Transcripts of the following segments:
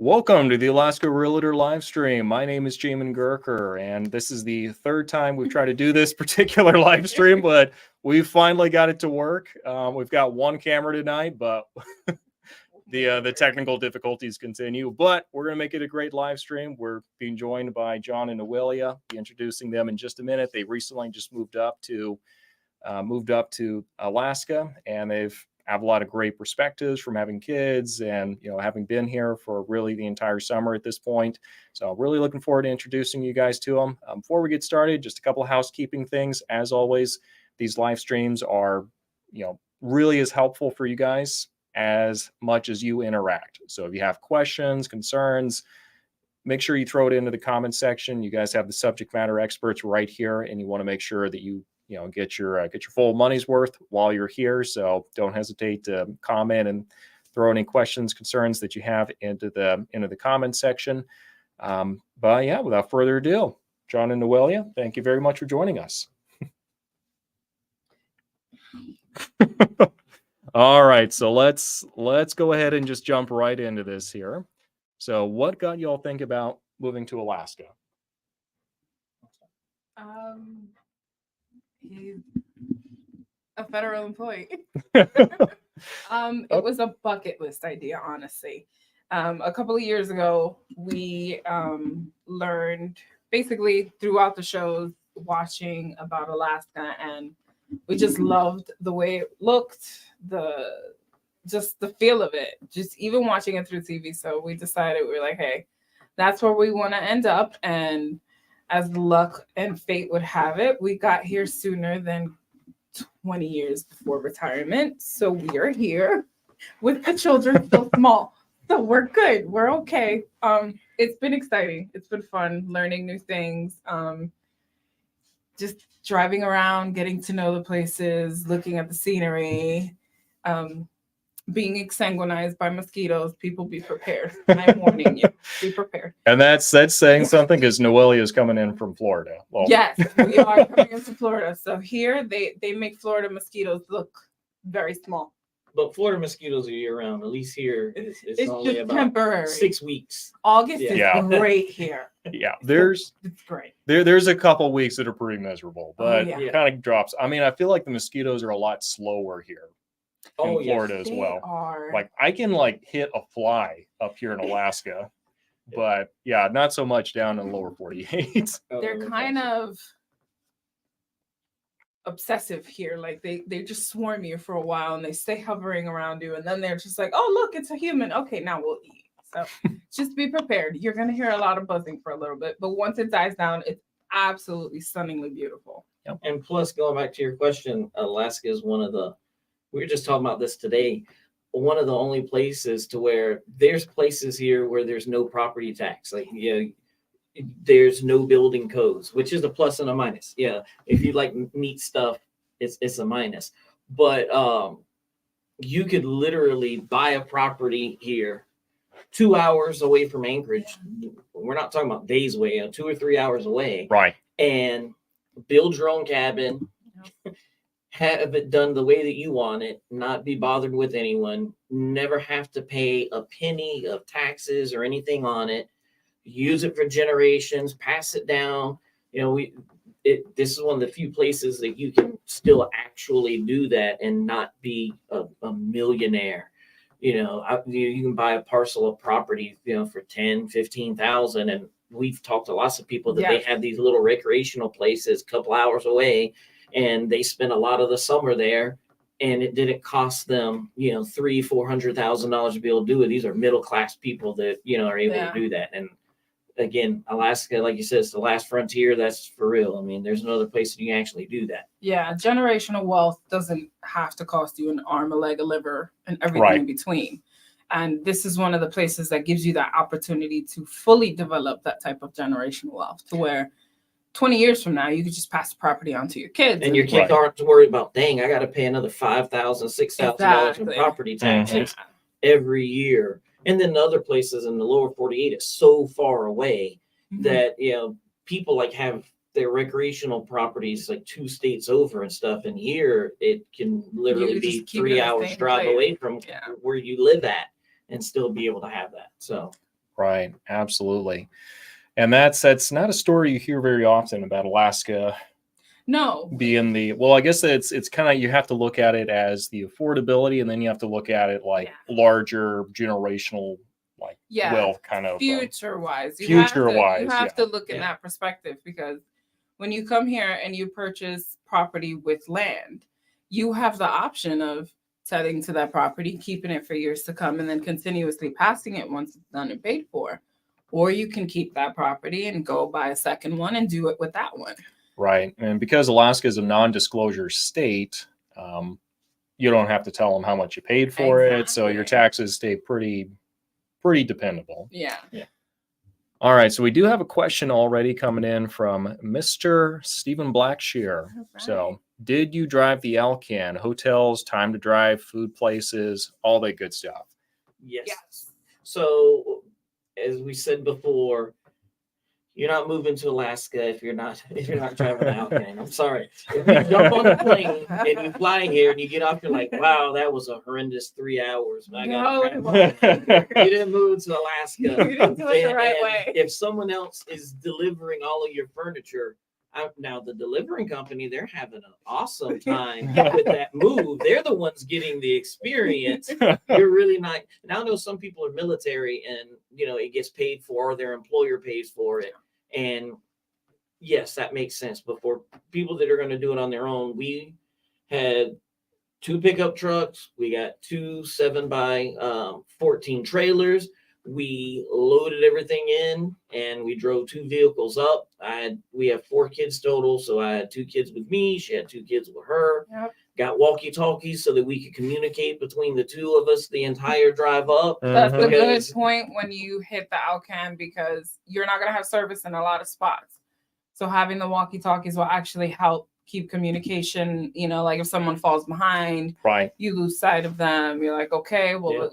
Welcome to the Alaska Realtor live stream. My name is Jamin Goecker, and this is the third time we've tried to do this particular live stream, but we finally got it to work. We've got one camera tonight, but the technical difficulties continue. But we're going to make it a great live stream. We're being joined by John and Noelia. I'll be introducing them in just a minute. They recently just moved up to Alaska, and they've have a lot of great perspectives from having kids and, having been here for really the entire summer at this point. So really looking forward to introducing you guys to them. Before we get started, just a couple of housekeeping things. As always, these live streams are, really as helpful for you guys as much as you interact. So if you have questions, concerns, make sure you throw it into the comments section. You guys have the subject matter experts right here, and you want to make sure that you get your full money's worth while you're here. So don't hesitate to comment and throw any questions, concerns that you have into the comment section. But yeah, without further ado, John and Noelia, thank you very much for joining us. All right, so let's go ahead and just jump right into this here. So what got you all think about moving to Alaska? He's a federal employee. It was a bucket list idea, honestly. A couple of years ago, we learned basically throughout the shows watching about Alaska, and we just loved the way it looked, the feel of it, just even watching it through TV. So we decided, we were like, hey, that's where we want to end up. And as luck and fate would have it, we got here sooner than 20 years before retirement. So we are here with the children still small. So we're good. We're okay. It's been exciting. It's been fun learning new things. Just driving around, getting to know the places, looking at the scenery, being exsanguinized by mosquitoes. People be prepared. I'm warning you, be prepared. And that's saying something, because Noelia is coming in from Florida. Well, yes, we are coming into Florida. So here they make Florida mosquitoes look very small. But Florida mosquitoes are year round. At least here, it's only just about temporary. 6 weeks. August is great here. Yeah, it's great. There's a couple weeks that are pretty miserable, but yeah. it kind of drops. I mean, I feel like the mosquitoes are a lot slower here in Florida as They well. are. Like I can hit a fly up here in Alaska, but yeah, not so much down in the lower 48. They're kind of obsessive here. Like they just swarm you for a while and they stay hovering around you, and then they're just like, oh look, it's a human. Okay, now we'll eat. So just be prepared. You're gonna hear a lot of buzzing for a little bit, but once it dies down, it's absolutely stunningly beautiful. Yep. And plus, going back to your question, Alaska is one of the, we were just talking about this today, one of the only places to where there's places here where there's no property tax. Like, there's no building codes, which is a plus and a minus. Yeah, if you like neat stuff, it's a minus. But you could literally buy a property here 2 hours away from Anchorage. We're not talking about days away, 2 or 3 hours away. Right. And build your own cabin, have it done the way that you want it, not be bothered with anyone, never have to pay a penny of taxes or anything on it. Use it for generations, pass it down. This is one of the few places that you can still actually do that and not be a millionaire. You can buy a parcel of property, for 10, 15,000. And we've talked to lots of people that they have these little recreational places a couple hours away, and they spend a lot of the summer there, and it didn't cost them, $300,000-$400,000 to be able to do it. These are middle-class people that, are able to do that. And again, Alaska, like you said, it's the last frontier. That's for real. I mean, there's no other place that you can actually do that. Yeah, generational wealth doesn't have to cost you an arm, a leg, a liver, and everything in between. And this is one of the places that gives you that opportunity to fully develop that type of generational wealth, to where 20 years from now, you could just pass the property on to your kids. And your kids aren't worried about, dang, I got to pay another $5,000, $6,000 in property taxes every year. And then the other places in the lower 48 is so far away that, people have their recreational properties 2 states over and stuff. And here it can literally be 3 hours drive away from where you live at and still be able to have that. So Right. Absolutely. And that's not a story you hear very often about Alaska No. being well, I guess it's kind of, you have to look at it as the affordability, and then you have to look at it like larger generational, like wealth kind of future wise. You future-wise, have yeah. to look in that perspective, because when you come here and you purchase property with land, you have the option of selling to that property, keeping it for years to come, and then continuously passing it once it's done and paid for. Or you can keep that property and go buy a second one and do it with that one. Right. And because Alaska is a non-disclosure state, you don't have to tell them how much you paid for it. So your taxes stay pretty dependable. Yeah. All right. So we do have a question already coming in from Mr. Stephen Blackshear. Right. So, did you drive the Alcan? Hotels, time to drive, food places, all that good stuff. Yes. So, as we said before, you're not moving to Alaska if you're not driving an Alcan. I'm sorry. If you jump on the plane and you fly here and you get off, you're like, wow, that was a horrendous 3 hours. No, You didn't move to Alaska. You didn't do it the right way. If someone else is delivering all of your furniture, now the delivering company, they're having an awesome time with that move. They're the ones getting the experience. You're really not. And I know some people are military and, it gets paid for, or their employer pays for it. And yes, that makes sense. But for people that are going to do it on their own, we had 2 pickup trucks. We got 2 7x14 trailers. We loaded everything in and we drove 2 vehicles up. We have 4 kids total. So I had 2 kids with me. She had 2 kids with her. Yep. Got walkie-talkies so that we could communicate between the 2 of us the entire drive up. That's a good point when you hit the Alcan, because you're not going to have service in a lot of spots. So having the walkie-talkies will actually help keep communication. Like if someone falls behind, right, you lose sight of them. You're like, okay, well,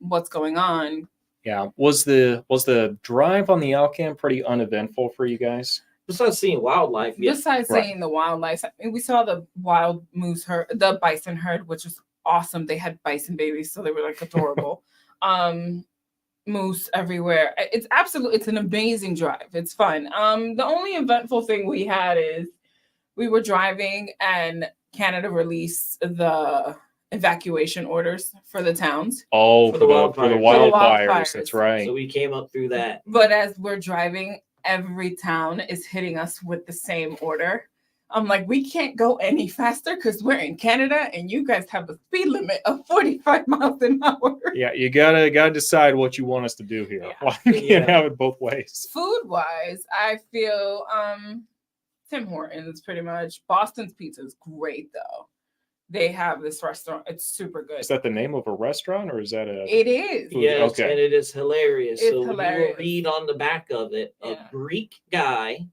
what's going on? Yeah. Was the drive on the Alcan pretty uneventful for you guys? Besides seeing wildlife, Besides seeing the wildlife, I mean, we saw the wild moose herd, the bison herd, which was awesome. They had bison babies, so they were like adorable. Moose everywhere. It's an amazing drive. It's fun. The only eventful thing we had is we were driving and Canada released the evacuation orders for the towns. Oh, for the wildfires. That's right. So we came up through that. But as we're driving, every town is hitting us with the same order. I'm like, we can't go any faster because we're in Canada and you guys have a speed limit of 45 miles an hour. Yeah, you gotta decide what you want us to do here. Yeah. You can't have it both ways. Food wise, I feel Tim Hortons pretty much. Boston's pizza is great though. They have this restaurant. It's super good. Is that the name of a restaurant, or is that It is. food? Yes, Okay. and it is hilarious. It's so hilarious. you will read on the back of it, a Greek guy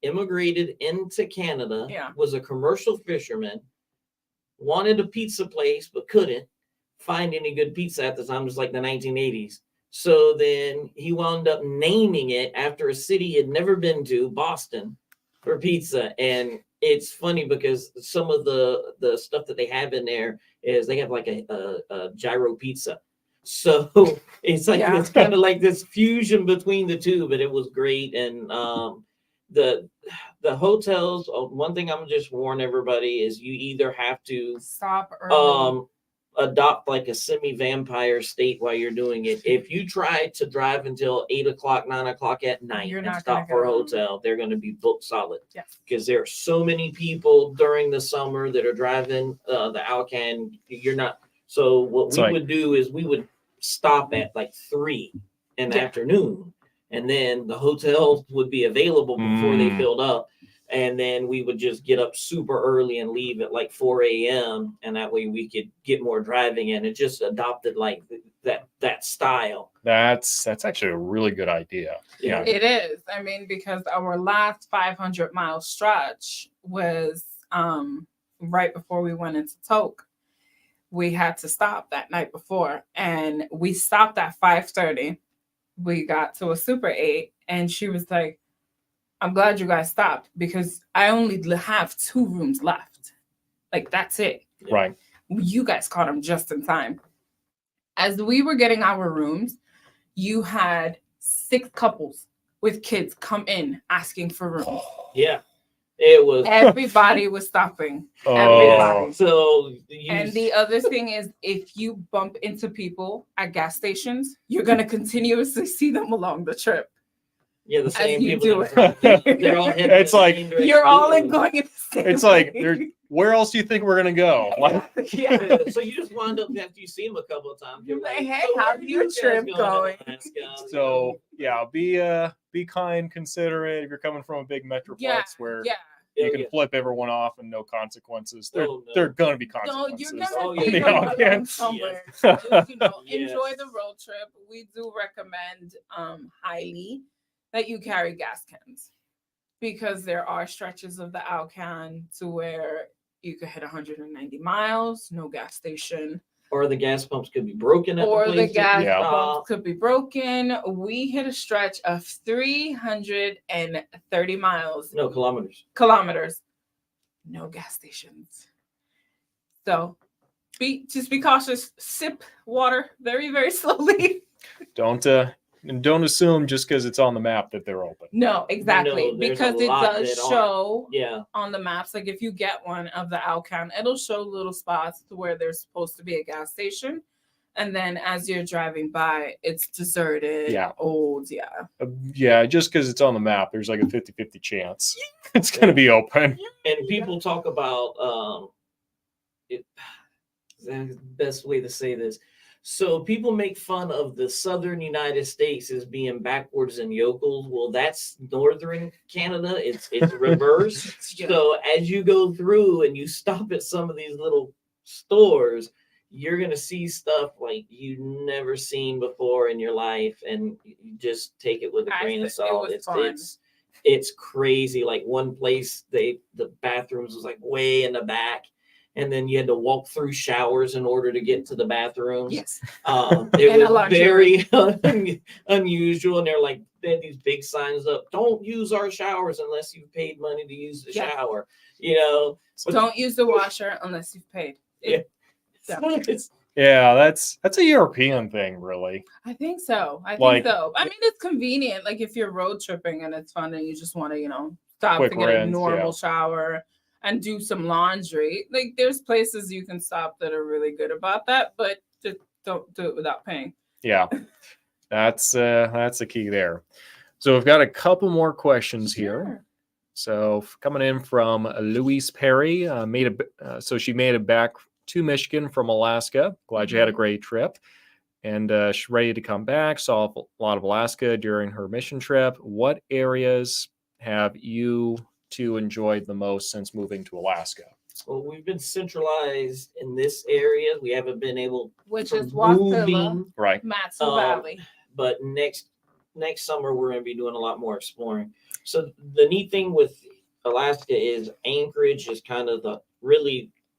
immigrated into Canada, was a commercial fisherman, wanted a pizza place, but couldn't find any good pizza at the time. It was like the 1980s. So then he wound up naming it after a city he had never been to, Boston, for pizza. And it's funny because some of the stuff that they have in there is they have like a gyro pizza. So it's like it's kind of like this fusion between the two, but it was great. And the hotels, one thing I'm just warn everybody is you either have to stop early. Adopt like a semi-vampire state while you're doing it. If you try to drive until 8 o'clock, 9 o'clock at night and stop for a hotel, they're going to be booked solid. Yes. Because there are so many people during the summer that are driving the Alcan. You're not. So what we would do is we would stop at like 3 in the afternoon, and then the hotels would be available before they filled up. And then we would just get up super early and leave at like 4 a.m. And that way we could get more driving in. It just adopted like that style. That's actually a really good idea. Yeah, it is. I mean, because our last 500-mile stretch was right before we went into Tok. We had to stop that night before, and we stopped at 5:30. We got to a Super 8, and she was like, I'm glad you guys stopped because I only have 2 rooms left. Like, that's it. Right. You guys caught them just in time. As we were getting our rooms, you had 6 couples with kids come in asking for rooms. Yeah, it was. Everybody was stopping. Oh. Everybody. So And the other thing is, if you bump into people at gas stations, you're going to continuously see them along the trip. yeah, the same you people. do They're all heading It's in the like, same direction. You're all in going in the same It's like, way. where else do you think we're gonna go? Like, Yeah. So you just wind up after you see them a couple of times. You're like, hey, "So where how's are your you guys trip to going?" Alaska?" You so know? yeah, be kind, considerate. If you're coming from a big metroplex where Yeah. you Oh, can yeah. flip everyone off and no consequences, there Oh, no. there are gonna be No, consequences. you're gonna Oh, take yeah. them Yeah, along yeah. somewhere. Yes. Just, enjoy Yes. the road trip. We do recommend highly that you carry gas cans, because there are stretches of the Alcan to where you could hit 190 miles, no gas station, Or the gas pumps could be broken at or the the place. gas Yeah. pumps could be broken. We hit a stretch of 330 miles, No, kilometers, no gas stations. So just be cautious. Sip water very, very slowly. Don't assume just because it's on the map that they're open. No, exactly. No, there's because a it lot does that aren't. show Yeah. on the maps. Like if you get one of the Alcan, it'll show little spots to where there's supposed to be a gas station. And then as you're driving by, it's deserted, Yeah. old. Yeah. Yeah, just because it's on the map, there's like a 50-50 chance it's gonna be open. And people talk about the best way to say this. So people make fun of the southern United States as being backwards and yokels. Well, that's northern Canada. It's reverse. Yeah. So as you go through and you stop at some of these little stores, you're gonna see stuff like you've never seen before in your life, and you just take it with a grain of salt. It's crazy. Like one place, the bathrooms was like way in the back, and then you had to walk through showers in order to get to the bathrooms. Yes. It And a was laundry very unusual, and they're like, they had these big signs up: "Don't use our showers unless you've paid money to use the Yeah. shower." You know, but Don't use the washer unless you've paid. Yeah. Yeah. Yeah, that's a European thing, really. I think so. I Like- think so. I mean, it's convenient. Like if you're road tripping and it's fun and you just want to, stop Quick to get a rinse, normal yeah. shower and do some laundry. Like there's places you can stop that are really good about that, but just don't do it without paying. Yeah, that's the key there. So we've got a couple more questions here. So coming in from Louise Perry, so she made it back to Michigan from Alaska. Glad you had a great trip. And she's ready to come back. Saw a lot of Alaska during her mission trip. What areas have you two enjoyed the most since moving to Alaska? Well, we've been centralized in this area. We haven't been able Which to is Wasilla, moving, Right. Matsu Valley. but next summer we're going to be doing a lot more exploring. So the neat thing with Alaska is Anchorage is kind of the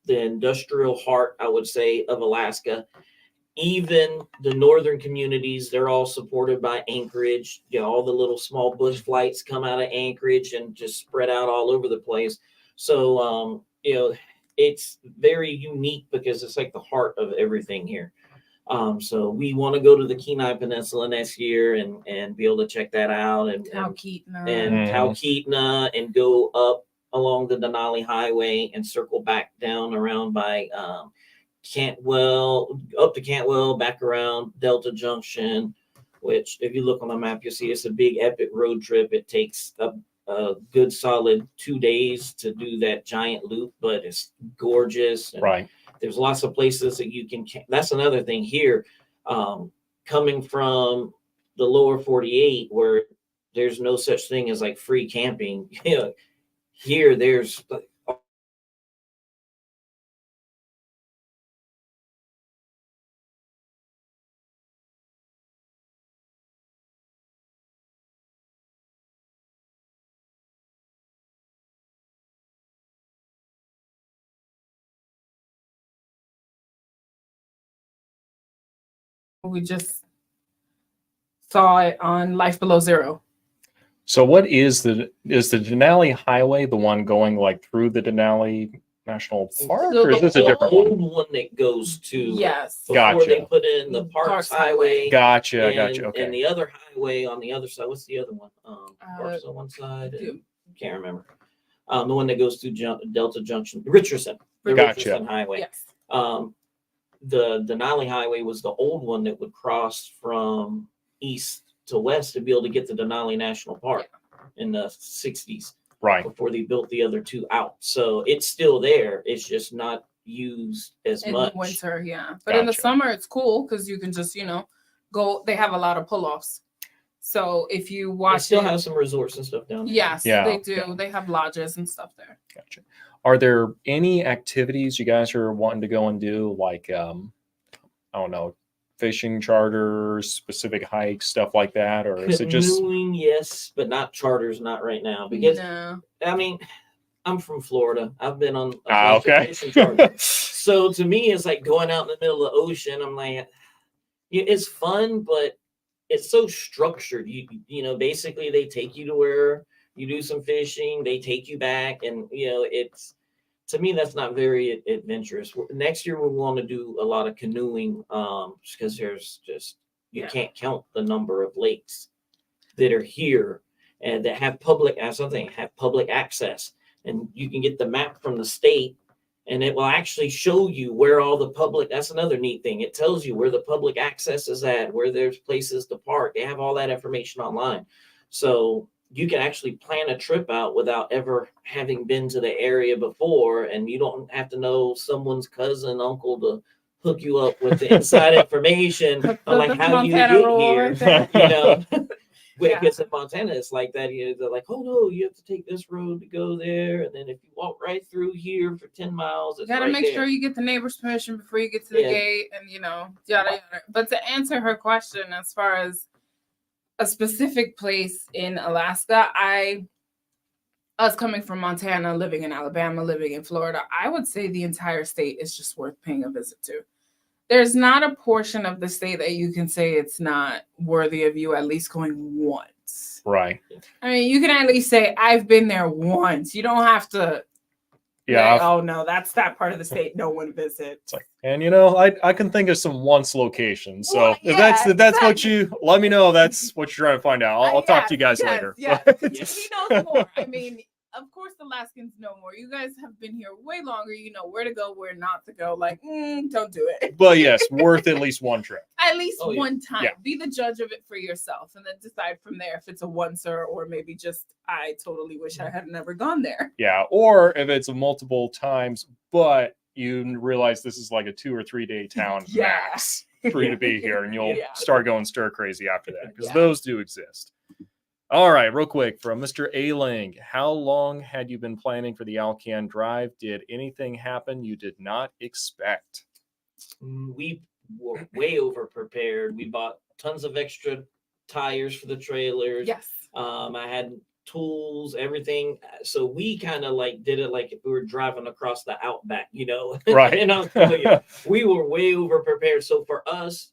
industrial heart, I would say, of Alaska. Even the northern communities, they're all supported by Anchorage. All the little small bush flights come out of Anchorage and just spread out all over the place. So, it's very unique because it's like the heart of everything here. So we want to go to the Kenai Peninsula next year and be able to check that out and Talkeetna and go up along the Denali Highway and circle back down around by Cantwell, up to Cantwell, back around Delta Junction, which if you look on the map, you'll see it's a big epic road trip. It takes a good solid 2 days to do that giant loop, but it's gorgeous. And Right. there's lots of places that you can, that's another thing here, coming from the lower 48 where there's no such thing as like free camping. Here there's We just saw it on Life Below Zero. So what is the Denali Highway, the one going like through the Denali National Park, So or is the this a different one? old one that goes to Yes. before they Gotcha. put in the Parks Highway. Gotcha. And Okay. the other highway on the other side. What's the other one? Parks on one side. do- And, can't remember. The one that goes through Delta Junction, Richardson. The Gotcha. Richardson Highway. Yes. The Denali Highway was the old one that would cross from east to west to be able to get to Denali National Park in the 60s. Right. Before they built the other two out. So it's still there. It's just not used as In much. the winter, yeah. But in the Gotcha. summer, it's cool because you can just, go. They have a lot of pull-offs. So if you They watch still it, have some resorts and stuff down there. yes, Yeah, they do. yeah. They have lodges and stuff there. Gotcha. Are there any activities you guys are wanting to go and do, like I don't know, fishing charters, specific hikes, stuff like that, or is it just Canoeing, yes, but not charters, not right now. Because No. I mean, I'm from Florida. I've been on a bunch of okay? fishing charters. So to me, it's like going out in the middle of the ocean. I'm like, it's fun, but it's so structured. Basically they take you to where you do some fishing, they take you back, and it's, to me, that's not very adventurous. Next year we want to do a lot of canoeing, because there's just can't count the number of lakes that are here and that have public access, and you can get the map from the state. And it will actually show you where all the public, that's another neat thing. It tells you where the public access is at, where there's places to park. They have all that information online. So you can actually plan a trip out without ever having been to the area before. And you don't have to know someone's cousin, uncle to hook you up with the inside information on like how you Montana get rule here. right there. Because in Montana, it's like that. They're like, oh no, you have to take this road to go there, and then if you walk right through here for 10 miles, it's You gotta right make there. sure you get the neighbor's permission before you get to the gate, and yada yada. But to answer her question, as far as a specific place in Alaska, us coming from Montana, living in Alabama, living in Florida, I would say the entire state is just worth paying a visit to. There's not a portion of the state that you can say it's not worthy of you at least going once. right? I mean, you can at least say, I've been there once. You don't have to. Yeah. Like, oh no, that's that part of the state no one visits. It's like, and I can think of some once locations. So Well, if that's exactly. what you let me know, that's what you're trying to find out. I'll talk to you guys later. Yes. But- He knows more. I mean, of course, Alaskans know more. You guys have been here way longer. You know where to go, where not to go. Like, don't do it. But yes, worth at least one trip. At least Oh, yeah. one time. Yeah. Be the judge of it for yourself, and then decide from there if it's a once or maybe just I totally wish I had never gone there. Yeah, or if it's multiple times, but you realize this is like a 2 or 3 day town Yeah. max for you to be here, and you'll Yeah. start going stir crazy after that, because Yeah. those do exist. All right, real quick from Mr. Ailing, how long had you been planning for the Alcan drive? Did anything happen you did not expect? We were way over prepared. We bought tons of extra tires for the trailers. Yes. I had tools, everything. So we kind of like did it like if we were driving across the outback, Right. And I'll tell you, we were way over prepared. So for us,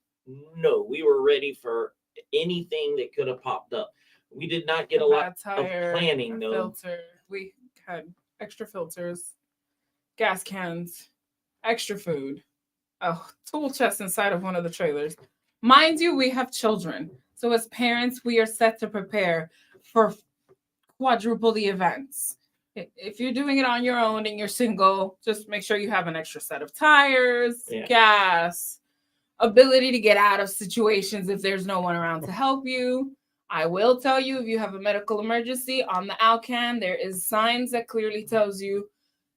no, we were ready for anything that could have popped up. We did not get a lot of planning though. Filter. We had extra filters, gas cans, extra food, a tool chest inside of one of the trailers. Mind you, we have children. So as parents, we are set to prepare for quadruple the events. If you're doing it on your own and you're single, just make sure you have an extra set of tires, gas, ability to get out of situations if there's no one around to help you. I will tell you, if you have a medical emergency on the Alcan, there is signs that clearly tells you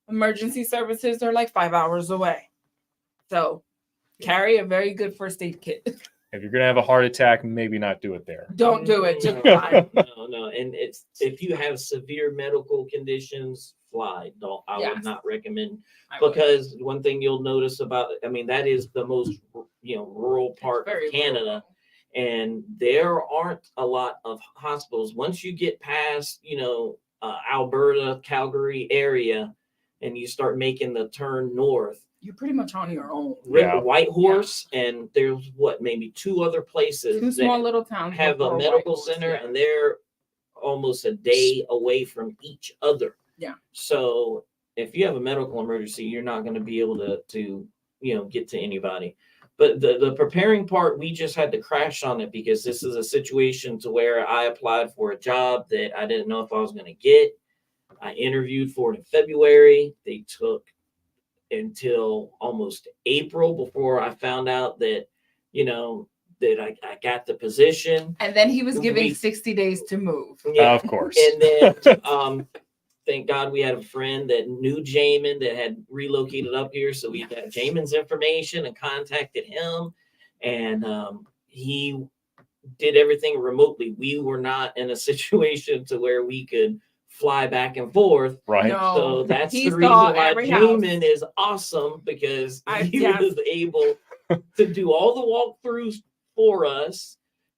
emergency services are like 5 hours away. So carry a very good first aid kit. If you're going to have a heart attack, maybe not do it there. Don't do it. Just fly. No. And it's if you have severe medical conditions, fly. I would not recommend, because one thing you'll notice about, that is the most, rural part of Canada. Rural. And there aren't a lot of hospitals. Once you get past, Alberta, Calgary area, and you start making the turn north, You're pretty much on your own. Yeah. Whitehorse, and there's maybe 2 other places. Two small little towns have a medical Whitehorse, center, and they're almost a day away from each other. Yeah. So if you have a medical emergency, you're not going to be able to get to anybody. But the preparing part, we just had to crash on it because this is a situation to where I applied for a job that I didn't know if I was going to get. I interviewed for it in February. They took until almost April before I found out that, that I got the position. And then he was giving 60 days to move. Yeah, of course. And then thank God we had a friend that knew Jamin that had relocated up here. So we got Jamin's information and contacted him. And he did everything remotely. We were not in a situation to where we could fly back and forth. Right. No, So that's he the reason saw why every Jamin is awesome, because he was able to do all the walkthroughs for us,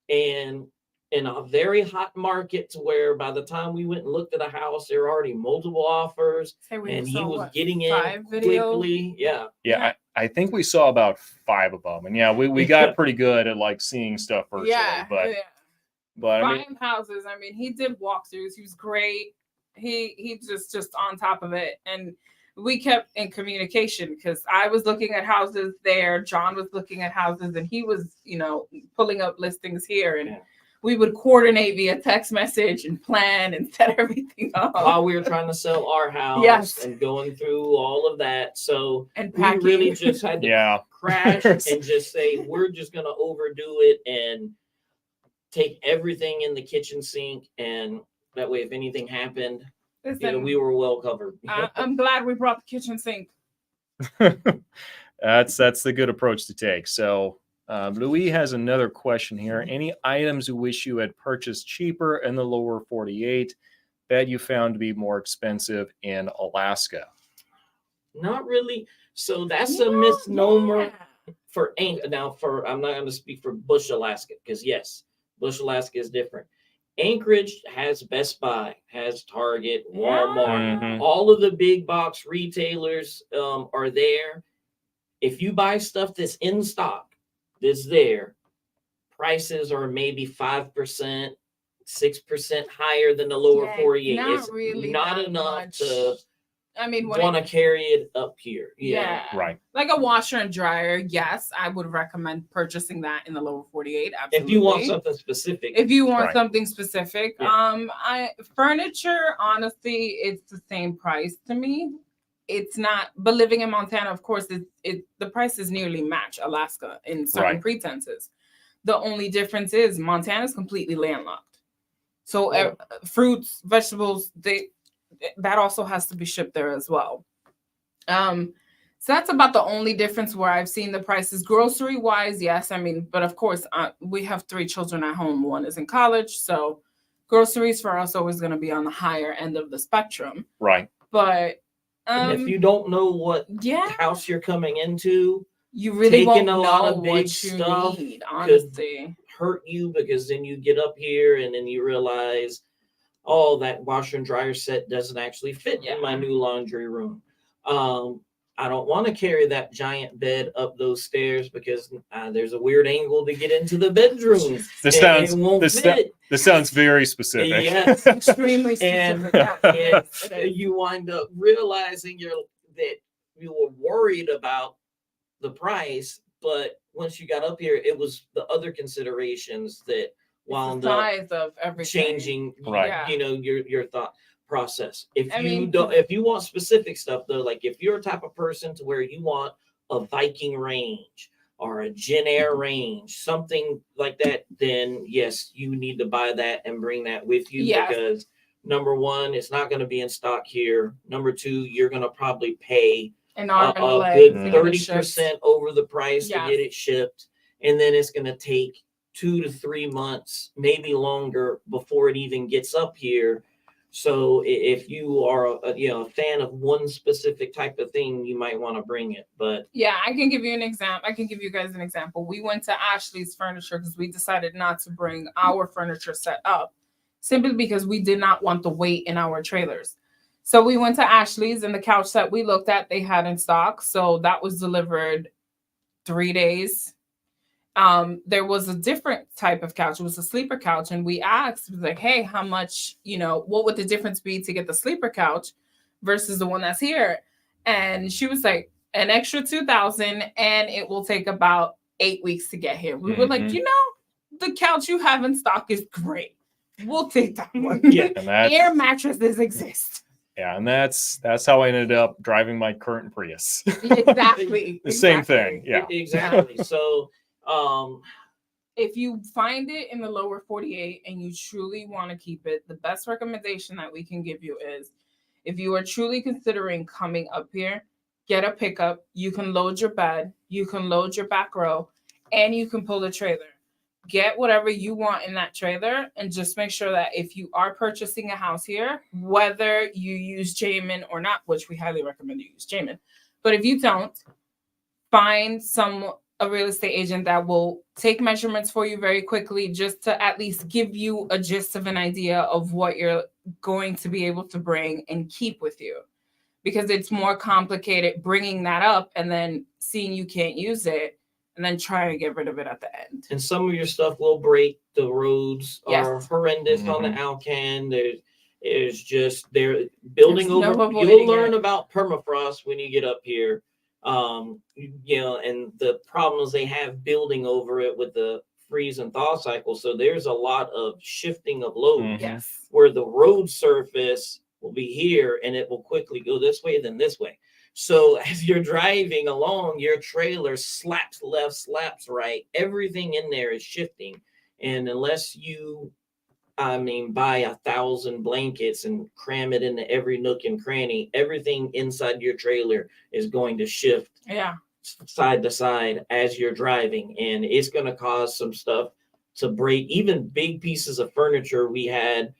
and in a very hot market to where by the time we went and looked at a house, there were already multiple offers, and he was getting in quickly. Yeah. I think we saw about 5 of them, and we got pretty good at like seeing stuff virtually. But I mean, houses. I mean, he did walkthroughs. He was great. He just on top of it, and we kept in communication because I was looking at houses there. John was looking at houses, and he was, pulling up listings here, and we would coordinate via text message and plan and set everything up while we were trying to sell our house and going through all of that. So and we really just had to crash and just say we're just going to overdo it and take everything in the kitchen sink, and that way if anything happened, we were well covered. I'm glad we brought the kitchen sink. That's the good approach to take. So Louis has another question here. Any items you wish you had purchased cheaper in the lower 48 that you found to be more expensive in Alaska? Not really. So that's a misnomer for now. I'm not going to speak for Bush, Alaska, because yes, Bush, Alaska is different. Anchorage has Best Buy, has Target, Walmart, all of the big box retailers are there. If you buy stuff that's in stock, that's there, prices are maybe 5%, 6% higher than the lower 48. Not really not enough much. to want to carry it up here. Right. Like a washer and dryer, yes, I would recommend purchasing that in the lower 48. Absolutely. If you want something specific. If you want something specific. Furniture, honestly, it's the same price to me. It's not, but living in Montana, of course, the prices nearly match Alaska in certain pretenses. The only difference is Montana is completely landlocked. So fruits, vegetables, that also has to be shipped there as well. So that's about the only difference where I've seen the prices. Grocery wise, yes. I mean, but of course, we have 3 children at home. 1 is in college. So groceries for us always going to be on the higher end of the spectrum. Right. But and if you don't know what house you're coming into, you really won't know a lot of big stuff need, honestly. Hurt you, because then you get up here and then you realize, oh, that washer and dryer set doesn't actually fit in my new laundry room. I don't want to carry that giant bed up those stairs because there's a weird angle to get into the bedroom. This sounds very specific. Yes, extremely specific. And you wind up realizing that you were worried about the price, but once you got up here, it was the other considerations that wound up of everything. Changing, your thought process. If you want specific stuff though, like if you're a type of person to where you want a Viking range or a Gen Air range, something like that, then yes, you need to buy that and bring that with you because number 1, it's not going to be in stock here. Number 2, you're going to probably pay a good 30% over the price to get it shipped, and then it's going to take 2 to 3 months, maybe longer, before it even gets up here. So if you are a fan of one specific type of thing, you might want to bring it. But I can give you an example. I can give you guys an example. We went to Ashley's Furniture because we decided not to bring our furniture set up simply because we did not want the weight in our trailers. So we went to Ashley's, and the couch set we looked at, they had in stock. So that was delivered 3 days. There was a different type of couch. It was a sleeper couch. And we asked, like, hey, how much, what would the difference be to get the sleeper couch versus the one that's here. And she was like, an extra 2,000, and it will take about 8 weeks to get here. We were like, Mhm. the couch you have in stock is great. We'll take that one. Yeah. And that's Air mattresses exist. yeah, and that's how I ended up driving my current Prius. Exactly. The same exactly. thing. Yeah. Exactly. So, If you find it in the lower 48 and you truly want to keep it, the best recommendation that we can give you is if you are truly considering coming up here, get a pickup. You can load your bed, you can load your back row, and you can pull the trailer. Get whatever you want in that trailer, and just make sure that if you are purchasing a house here, whether you use Jamin or not, which we highly recommend you use Jamin, but if you don't, find a real estate agent that will take measurements for you very quickly, just to at least give you a gist of an idea of what you're going to be able to bring and keep with you, because it's more complicated bringing that up and then seeing you can't use it and then trying to get rid of it at the end. and some of your stuff will break. The roads are Yes. horrendous on the Mhm. Alcan. There's just they're building There's no over. avoiding You'll learn it. about permafrost when you get up here. And the problems they have building over it with the freeze and thaw cycle. So there's a lot of shifting of load Mhm. Yes. where the road surface will be here and it will quickly go this way, then this way. So as you're driving along, your trailer slaps left, slaps right. Everything in there is shifting. And unless you, buy 1,000 blankets and cram it into every nook and cranny, everything inside your trailer is going to shift Yeah. side to side as you're driving. And it's going to cause some stuff to break. Even big pieces of furniture we had,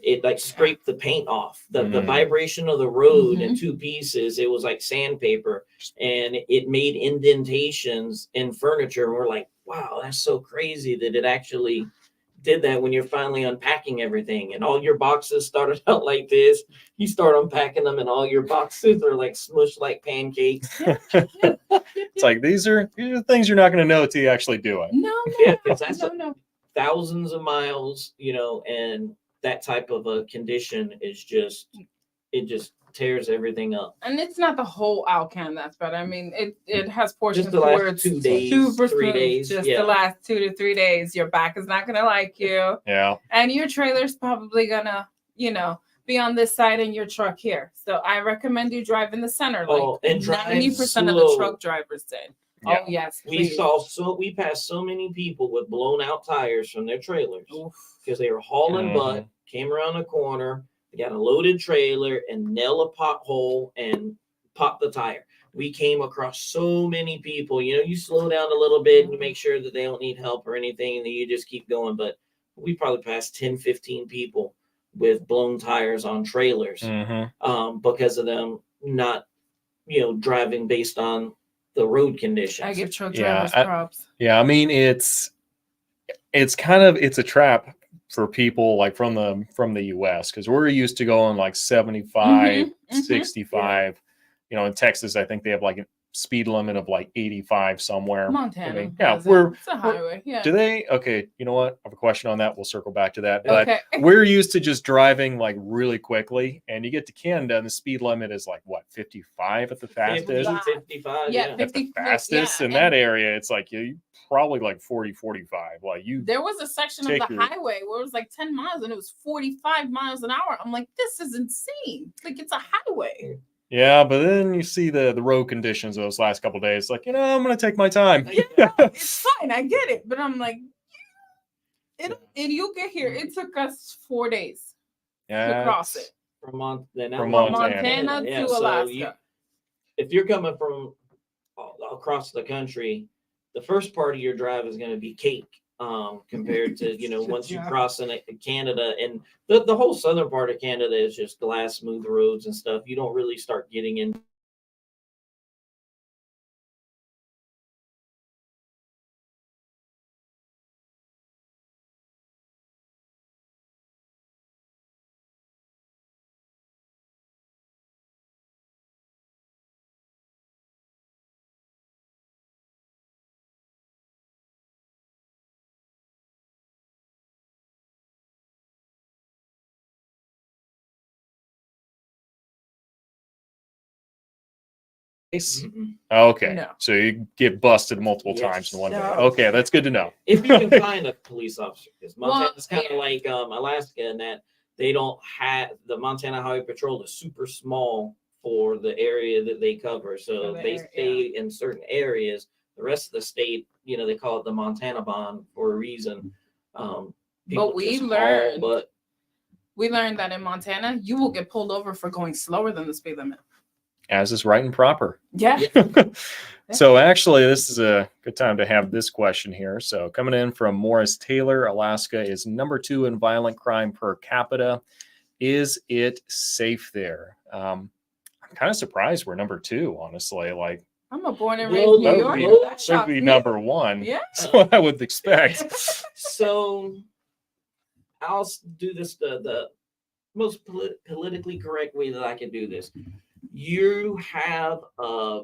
it like scraped the paint off. The vibration of the road in two pieces, it was like sandpaper, and it made indentations in furniture. We're like, wow, that's so crazy that it actually did that when you're finally unpacking everything, and all your boxes started out like this. You start unpacking them and all your boxes are like smushed like pancakes. It's like these are things you're not going to know until you actually do it. No, Yeah, because that's no. thousands of miles, and that type of a condition is it just tears everything up. And it's not the whole Alcan that's bad. I mean, it has portions Just the last where it's 2 days, super 3 smooth. days, Just yeah. the last 2 to 3 days, your back is not gonna like you, Yeah. and your trailer's probably gonna, be on this side and your truck here. So I recommend you drive in the center, like And drive 90% of the slow. truck drivers did. Yeah. Oh yes, We please. we passed so many people with blown out tires from their trailers Oof. because they were hauling Mhm. butt, came around the corner, they got a loaded trailer and nail a pothole and pop the tire. We came across so many people. You slow down a little bit and you make sure that they don't need help or anything, and then you just keep going. But we probably passed 10, 15 people with blown tires on trailers Mhm. because of them not, driving based on the road conditions. I give truck Yeah, drivers props. Yeah, I mean it's kind of it's a trap for people like from the US, because we're used to going like 75, 65. In Texas, I think they have like a speed limit of like 85 somewhere. Montana Yeah, has it. we're It's a highway. Yeah. do they? Okay, you know what? I have a question on that. We'll circle back to that. But Okay. we're used to just driving like really quickly, and you get to Canada, and the speed limit is like what, 55 at the 50, fastest? 55, Yeah, yeah. At the 50, fastest yeah, in that area, it's like you probably like 40, 45. Like you There was a section of take the your highway where it was like 10 miles and it was 45 miles an hour. I'm like, this is insane. Like, it's a highway. yeah, but then you see the road conditions those last couple of days. Like, I'm gonna take my time. Yeah, it's fine. I get it. But I'm like, and you'll get here. It took us 4 days to cross it. From Montana, From From Montana. Montana Yeah, to so Alaska. if you're coming from across the country, the first part of your drive is going to be cake compared to once you cross in Canada, and the whole southern part of Canada is just glass smooth roads and stuff. You don't really start getting into case? Mm-mm. Okay. No. So you get busted multiple Yes. times in one day. No. Okay, that's good to know. If you can find a police officer, because Well, Montana's kind of yeah. like Alaska in that they don't have the Montana Highway Patrol is super small for the area that they cover. So the they area, stay in certain areas. The rest of the state, they call it the Montana bond for a reason. People But we just haul learned butt. we learned that in Montana, you will get pulled over for going slower than the speed limit. As is right and proper. Yeah. So actually, this is a good time to have this question here. So coming in from Morris Taylor, Alaska is number 2 in violent crime per capita. Is it safe there? I'm kind of surprised we're number 2, honestly. Like, I'm a born and Well, raised New that look, would Yorker. be, That should shocked be me. number 1. Yeah. That's what I would expect. So I'll do this the most politically correct way that I can do this. You have a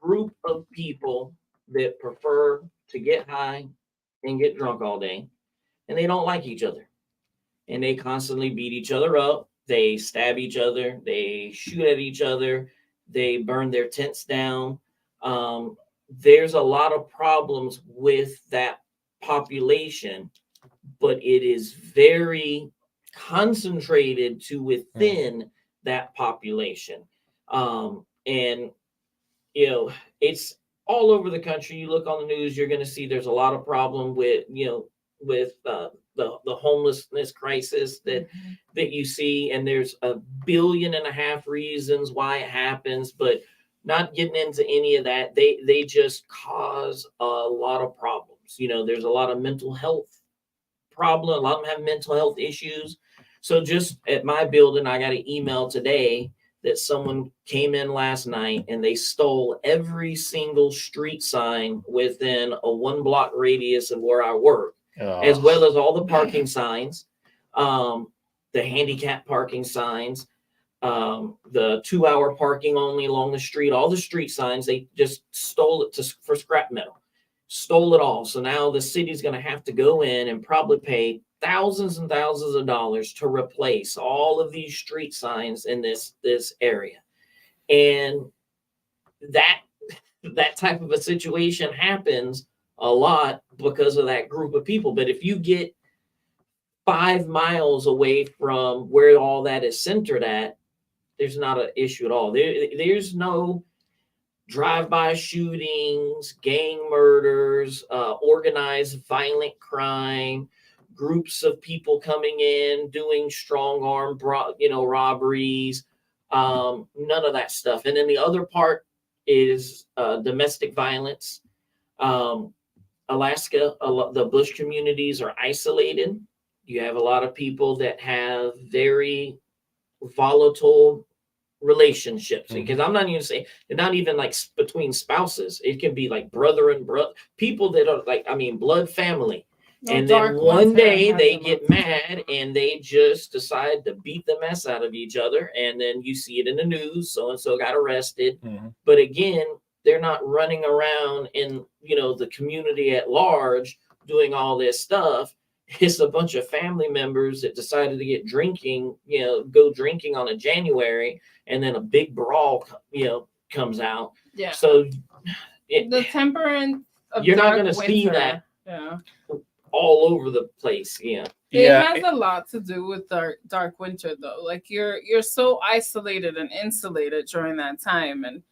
group of people that prefer to get high and get drunk all day, and they don't like each other. And they constantly beat each other up. They stab each other. They shoot at each other. They burn their tents down. There's a lot of problems with that population, but it is very concentrated to within that population. And it's all over the country. You look on the news, you're going to see there's a lot of problem with the homelessness crisis that you see, and there's 1.5 billion reasons why it happens, but not getting into any of that. They just cause a lot of problems. There's a lot of mental health problem. A lot of them have mental health issues. So just at my building, I got an email today that someone came in last night and they stole every single street sign within a 1-block radius of where I work, as well as all the parking signs, the handicap parking signs, the 2-hour parking only along the street, all the street signs. They just stole it for scrap metal, stole it all. So now the city's going to have to go in and probably pay thousands and thousands of dollars to replace all of these street signs in this area. And that type of a situation happens a lot because of that group of people. But if you get 5 miles away from where all that is centered at, there's not an issue at all. There's no drive-by shootings, gang murders, organized violent crime, groups of people coming in doing strong arm robberies, none of that stuff. And then the other part is domestic violence. Alaska, the bush communities are isolated. You have a lot of people that have very volatile relationships, because I'm not even saying they're not even like between spouses. It can be like brother and brother, people that are like, blood family. And then one day they get mad and they just decide to beat the mess out of each other. And then you see it in the news, so-and-so got arrested. But again, they're not running around in, the community at large doing all this stuff. It's a bunch of family members that decided to get drinking, go drinking on a January, and then a big brawl, comes out. Yeah. So the temperance of you're not going to see that. Yeah. All over the place. It has a lot to do with dark winter, though. Like you're so isolated and insulated during that time, and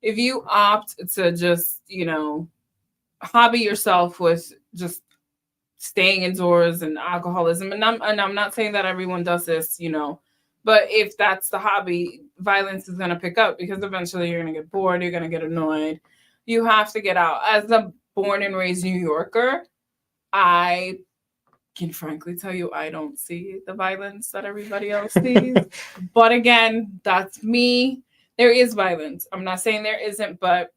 if you opt to just hobby yourself with just staying indoors and alcoholism, and I'm not saying that everyone does this, but if that's the hobby, violence is going to pick up, because eventually you're going to get bored, you're going to get annoyed. You have to get out. As a born and raised New Yorker, I can frankly tell you I don't see the violence that everybody else sees. But again, that's me. There is violence. I'm not saying there isn't, but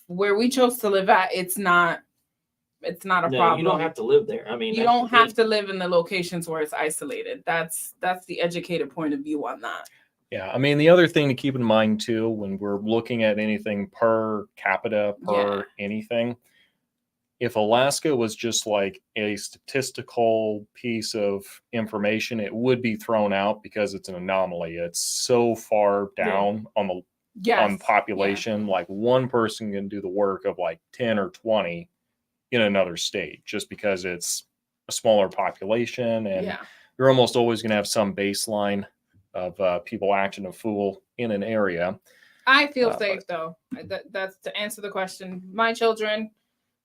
where we chose to live at, it's not a problem. You don't have to live there. You don't have to live in the locations where it's isolated. That's the educated point of view on that. Yeah, the other thing to keep in mind too, when we're looking at anything per capita, anything, if Alaska was just like a statistical piece of information, it would be thrown out because it's an anomaly. It's so far down on the on population. Like one person can do the work of like 10 or 20 in another state, just because it's a smaller population, and you're almost always going to have some baseline of people acting a fool in an area. I feel safe though. That's to answer the question. My children,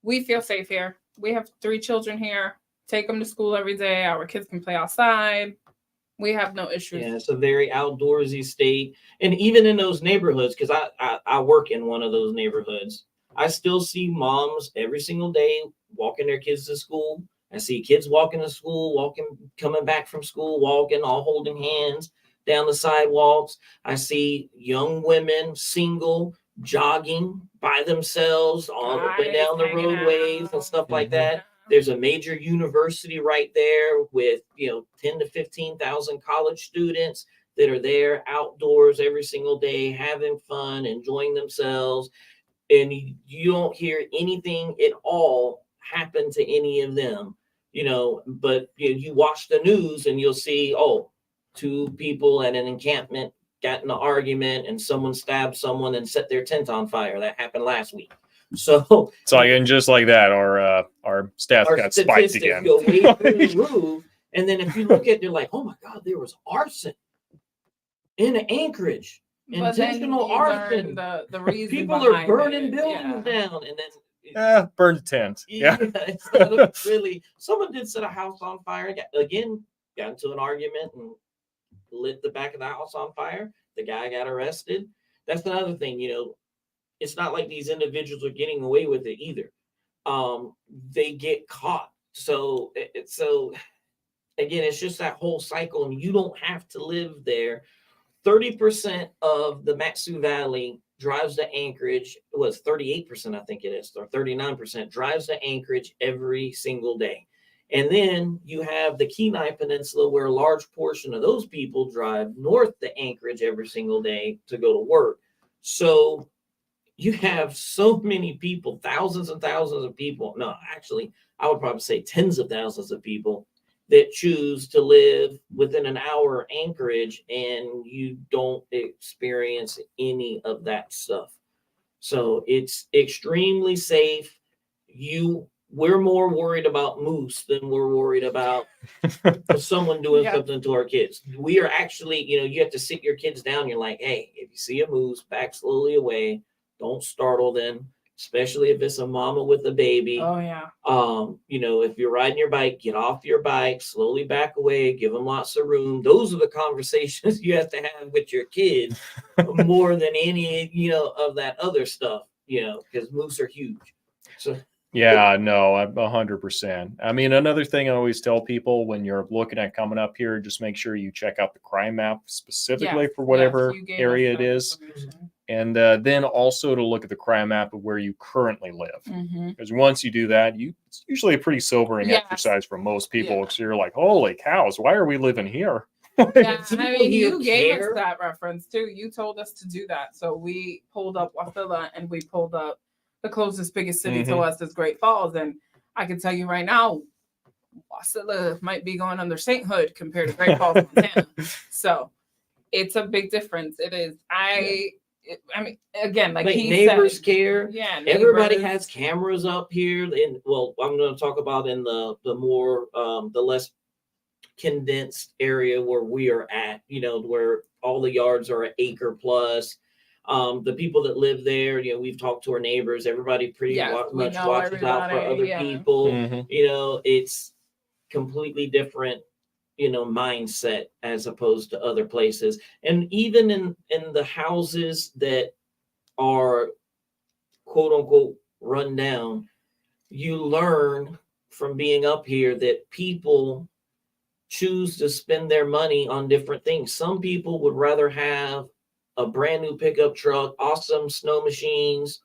we feel safe here. We have 3 children here. Take them to school every day. Our kids can play outside. We have no issues. Yeah, it's a very outdoorsy state. And even in those neighborhoods, because I work in one of those neighborhoods, I still see moms every single day walking their kids to school. I see kids walking to school, coming back from school, walking, all holding hands down the sidewalks. I see young women, single, jogging by themselves all up and down the roadways and stuff like that. There's a major university right there with, 10 to 15,000 college students that are there outdoors every single day, having fun, enjoying themselves. And you don't hear anything at all happen to any of them, but you watch the news and you'll see, 2 people at an encampment got in an argument and someone stabbed someone and set their tent on fire. That happened last week. So and just like that, our stats got spiked again. Go way through the roof. And then if you look at it, you're like, oh my God, there was arson in Anchorage. Intentional arson. The reason people are burning buildings down, and then burned a tent. Instead of really, someone did set a house on fire. Got into an argument and lit the back of the house on fire. The guy got arrested. That's another thing, it's not like these individuals are getting away with it either. They get caught. So again, it's just that whole cycle, and you don't have to live there. 30% of the Matsu Valley drives to Anchorage. It was 38%, I think it is, or 39% drives to Anchorage every single day. And then you have the Kenai Peninsula, where a large portion of those people drive north to Anchorage every single day to go to work. So you have so many people, thousands and thousands of people. No, actually, I would probably say tens of thousands of people that choose to live within an hour of Anchorage, and you don't experience any of that stuff. So it's extremely safe. We're more worried about moose than we're worried about someone doing something to our kids. We are actually, you have to sit your kids down. You're like, hey, if you see a moose, back slowly away. Don't startle them, especially if it's a mama with a baby. Oh, yeah. If you're riding your bike, get off your bike, slowly back away, give them lots of room. Those are the conversations you have to have with your kids more than any, of that other stuff, because moose are huge. So. Yeah, no, 100%. I mean, another thing I always tell people when you're looking at coming up here, just make sure you check out the crime map specifically for whatever area it is. And then also to look at the crime map of where you currently live. Because once you do that, it's usually a pretty sobering exercise for most people. Because you're like, holy cows, why are we living here? Yeah, I mean, you gave us that reference too. You told us to do that. So we pulled up Wauwilla and we pulled up the closest biggest city to us is Great Falls. And I can tell you right now, Wauwilla might be going under sainthood compared to Great Falls, Montana. So it's a big difference. It is. I mean, again, like he neighbors said, care. Yeah, everybody has cameras up here. I'm going to talk about in the more the less condensed area where we are at. Where all the yards are an acre plus. The people that live there, we've talked to our neighbors. Everybody pretty much watches out for other people. It's completely different, mindset as opposed to other places. And even in the houses that are quote unquote run down, you learn from being up here that people choose to spend their money on different things. Some people would rather have a brand new pickup truck, awesome snow machines,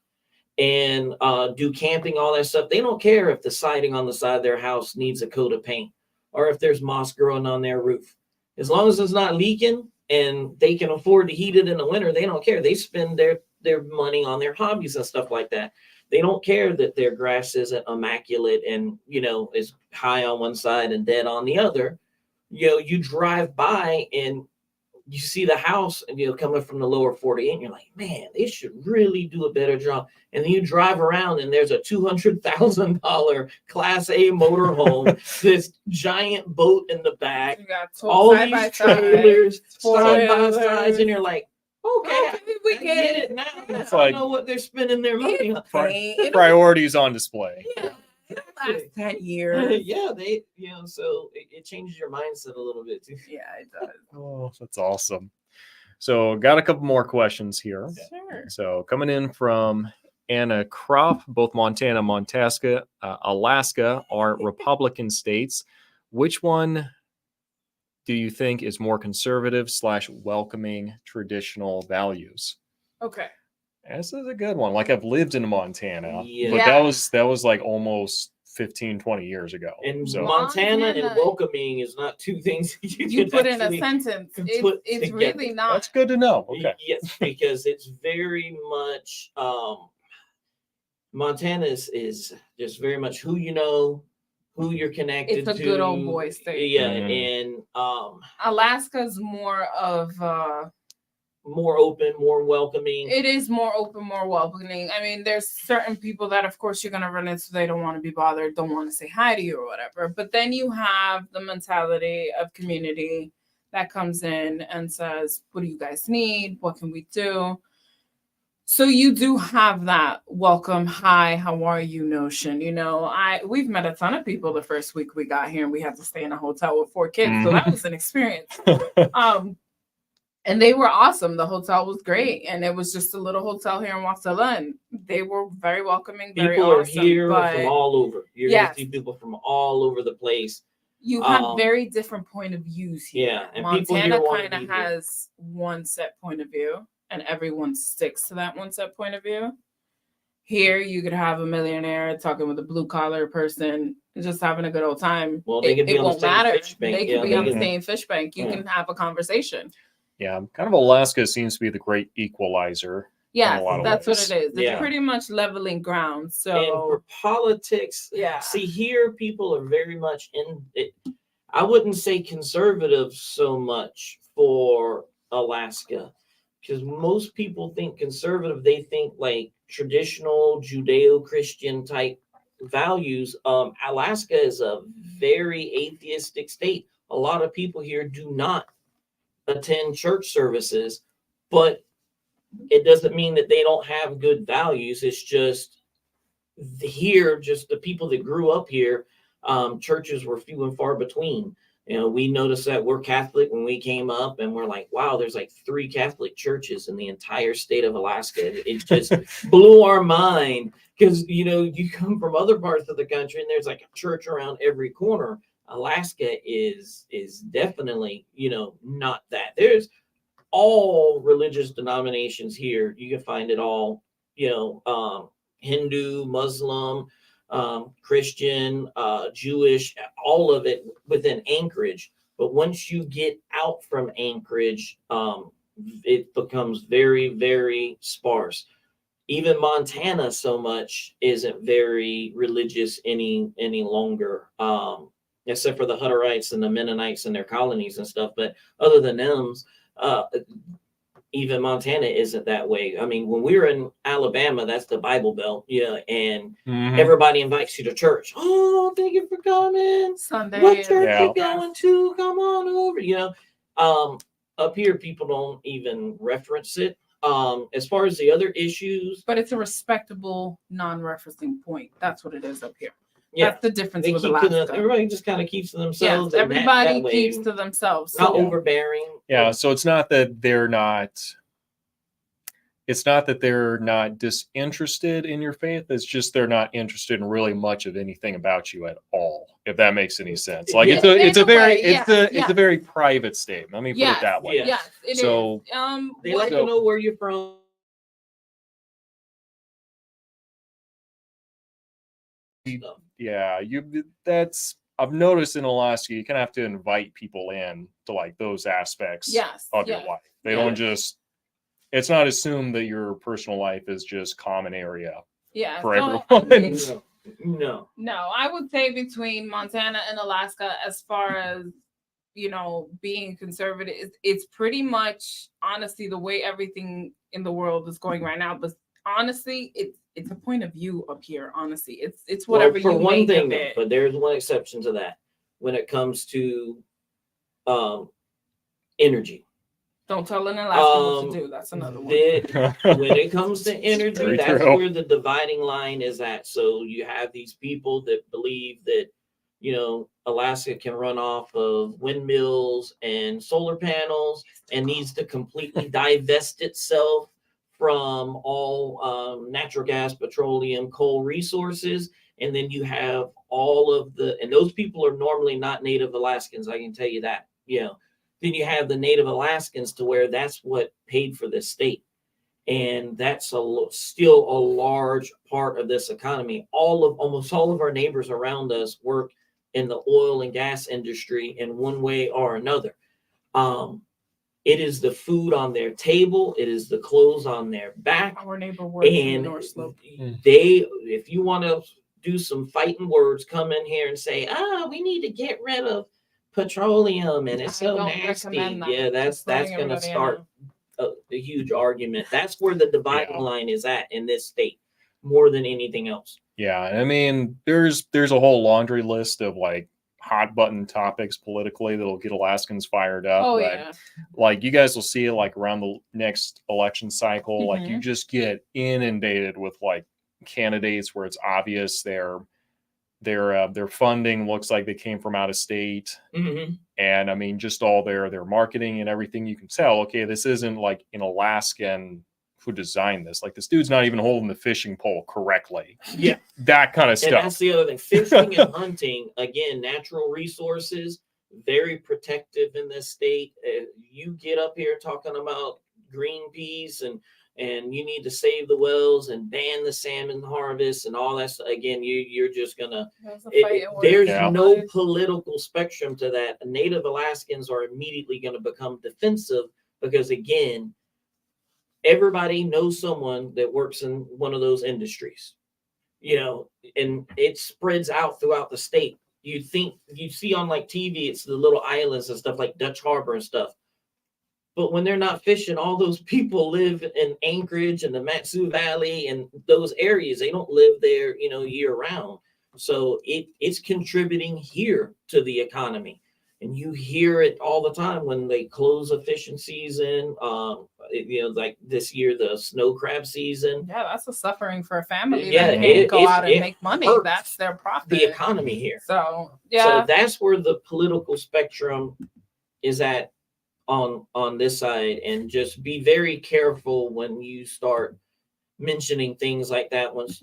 and do camping, all that stuff. They don't care if the siding on the side of their house needs a coat of paint or if there's moss growing on their roof. As long as it's not leaking and they can afford to heat it in the winter, they don't care. They spend their money on their hobbies and stuff like that. They don't care that their grass isn't immaculate and, is high on one side and dead on the other. You drive by and you see the house, and coming from the lower 48, and you're like, man, they should really do a better job. And then you drive around, and there's a $200,000 Class A motorhome, this giant boat in the back, You got all side by these side, trailers, four side by trailers. sides, and you're like, okay, we I get it it now. It's I like- know what they're spending their money on. Priorities on display. Yeah, it'll last 10 years. Yeah, so it changes your mindset a little bit too. Yeah, it does. Oh, that's awesome. So got a couple more questions here. Sure. So coming in from Anna Kropp, both Montana and Montana, Alaska are Republican states. Which one do you think is more conservative / welcoming traditional values? Okay. This is a good one. Like, I've lived in Montana, Yeah. but Yeah. that was like almost 15, 20 years ago. And So Montana and Montana- welcoming is not two things You can put in a actually sentence. put It's together. really not. that's good to know. Okay. Yes, because it's very much Montana is just very much who you know, who you're connected It's a to. good old boy state. Yeah, Mhm. and Alaska's more of more open, more welcoming. it is more open, more welcoming. I mean, there's certain people that of course you're gonna run into, they don't want to be bothered, don't want to say hi to you or whatever. But then you have the mentality of community that comes in and says, what do you guys need? What can we do? So you do have that welcome, hi, how are you notion. We've met a ton of people the first week we got here, and we had to stay in a hotel with 4 kids. So that was an experience. And they were awesome. The hotel was great. And it was just a little hotel here in Wasilla, and they were very welcoming, very People are awesome. here but from all over. You're Yes. gonna see people from all over the place. you have um, very different point of views here. Yeah, and people here Montana wanna kind of be here. has one set point of view, and everyone sticks to that one set point of view. Here, you could have a millionaire talking with a blue collar person, just having a good old time. Well, they could be it on the won't same matter. fish bank. They Yeah, could be they on the could- same fish bank. You Yeah. can have a conversation. Yeah, kind of Alaska seems to be the great equalizer. Yeah, lot of that's ways. what it is. It's Yeah. pretty much leveling ground. And So for politics, yeah. see, here people are very much in it. I wouldn't say conservative so much for Alaska, because most people think conservative, they think like traditional Judeo-Christian type values. Alaska is a very atheistic state. A lot of people here do not attend church services, but it doesn't mean that they don't have good values. It's just here, just the people that grew up here, churches were few and far between. We noticed that we're Catholic when we came up, and we're like, wow, there's like 3 Catholic churches in the entire state of Alaska. It just blew our mind, because you come from other parts of the country and there's like a church around every corner. Alaska is definitely not that. There's all religious denominations here. You can find it all, Hindu, Muslim, Christian, Jewish, all of it within Anchorage. But once you get out from Anchorage, it becomes very, very sparse. Even Montana so much isn't very religious any longer, except for the Hutterites and the Mennonites and their colonies and stuff. But other than them, even Montana isn't that way. I mean, when we were in Alabama, that's the Bible Belt, and Mhm. everybody invites you to church. Oh, thank you for coming. Sunday. What church Yeah. you going to? Come on over. Up here, people don't even reference it. As far as the other issues, But it's a respectable non-referencing point. That's what it is up here. yeah, That's the difference they with keep to Alaska. everybody just kind of keeps to Yes, themselves. and everybody that way, keeps to themselves. not So overbearing. Yeah, so it's not that they're not disinterested in your faith. It's just they're not interested in really much of anything about you at all, if that makes any sense. Like it's Yeah. a In a very way, yes, it's yes. a very private statement. Let me put Yes, it that way. Yeah. yes, it is. So- They what- like to know where you're from. Stuff. Yeah, I've noticed in Alaska, you kind of have to invite people in to like those aspects yes, of yes. your life. They Yeah. don't just. It's not assumed that your personal life is just common area Yeah, for so, everyone. I mean, No. no, I would say between Montana and Alaska, as far as being conservative, it's pretty much honestly the way everything in the world is going right now. But honestly, it's a point of view up here. Honestly, it's whatever for you one make thing, of though, it. but there's one exception to that when it comes to energy. Don't tell an Alaskan what to do. That's another one. When it comes to energy, Very that's true. where the dividing line is at. So you have these people that believe that, Alaska can run off of windmills and solar panels and needs to completely divest itself from all natural gas, petroleum, coal resources. And then you have and those people are normally not Native Alaskans, I can tell you that. Then you have the Native Alaskans to where that's what paid for this state. And that's still a large part of this economy. Almost all of our neighbors around us work in the oil and gas industry in one way or another. It is the food on their table. It is the clothes on their back. Our neighbor works in the And North Slope. if you want to do some fighting words, come in here and say, we need to get rid of petroleum and it's so nasty. Yeah, that's going to start a huge argument. That's where the dividing line is at in this state more than anything else. Yeah, I mean, there's a whole laundry list of like hot button topics politically that'll get Alaskans fired up. Oh, but yeah. like you guys will see it like around the next election cycle. Like you Mhm. just get inundated with like candidates where it's obvious their funding looks like they came from out of state. Mm-hmm. And I mean, just all their marketing and everything, you can tell, okay, this isn't like an Alaskan who designed this. Like this dude's not even holding the fishing pole correctly. Yeah. That kind of stuff. And that's the other thing. Fishing and hunting, again, natural resources, very protective in this state. You get up here talking about Greenpeace and you need to save the whales and ban the salmon harvest and all that stuff. Again, you're just gonna. There's no political spectrum to that. Native Alaskans are immediately going to become defensive because, again, everybody knows someone that works in one of those industries, and it spreads out throughout the state. You see on like TV, it's the little islands and stuff like Dutch Harbor and stuff. But when they're not fishing, all those people live in Anchorage and the Matsu Valley and those areas. They don't live there, year round. So it's contributing here to the economy. And you hear it all the time when they close a fishing season. Like this year, the snow crab season. Yeah, that's a suffering for a family Yeah, that can't go out and make money. That's their profit. The economy here. So, yeah. So that's where the political spectrum is at on this side. And just be very careful when you start mentioning things like that once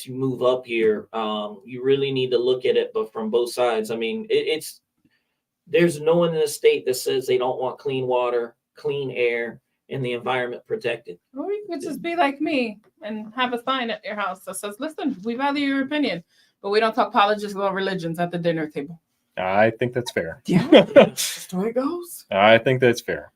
you move up here. You really need to look at it, but from both sides. I mean, there's no one in the state that says they don't want clean water, clean air, and the environment protected. Or you could just be like me and have a sign at your house that says, listen, we value your opinion, but we don't talk politics or religions at the dinner table. I think that's fair. Yeah, that's the way it goes. I think that's fair.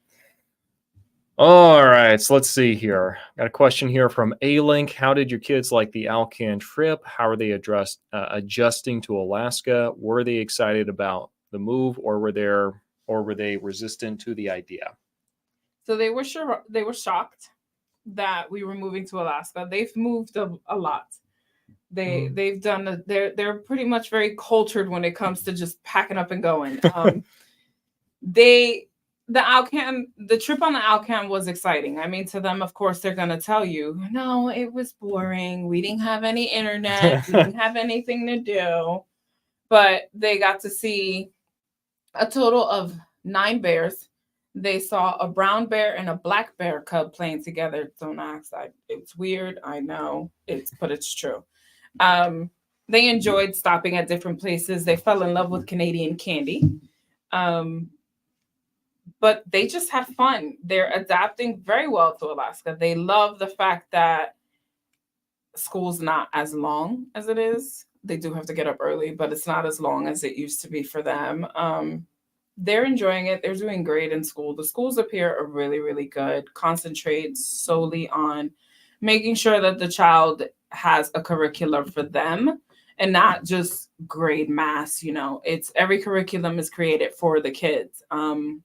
All right, so let's see here. Got a question here from A-Link. How did your kids like the Alcan trip? How are they adjusting to Alaska? Were they excited about the move, or were they resistant to the idea? So they were sure, they were shocked that we were moving to Alaska. They've moved a lot. They've done they're pretty much very cultured when it comes to just packing up and going. The trip on the Alcan was exciting. I mean, to them, of course, they're gonna tell you, no, it was boring. We didn't have any internet. We didn't have anything to do. But they got to see a total of 9 bears. They saw a brown bear and a black bear cub playing together. Don't ask. It's weird. I know. But it's true. They enjoyed stopping at different places. They fell in love with Canadian candy. But they just had fun. They're adapting very well to Alaska. They love the fact that school's not as long as it is. They do have to get up early, but it's not as long as it used to be for them. They're enjoying it. They're doing great in school. The schools up here are really, really good. Concentrate solely on making sure that the child has a curriculum for them and not just grade mass. You know, it's every curriculum is created for the kids. I'll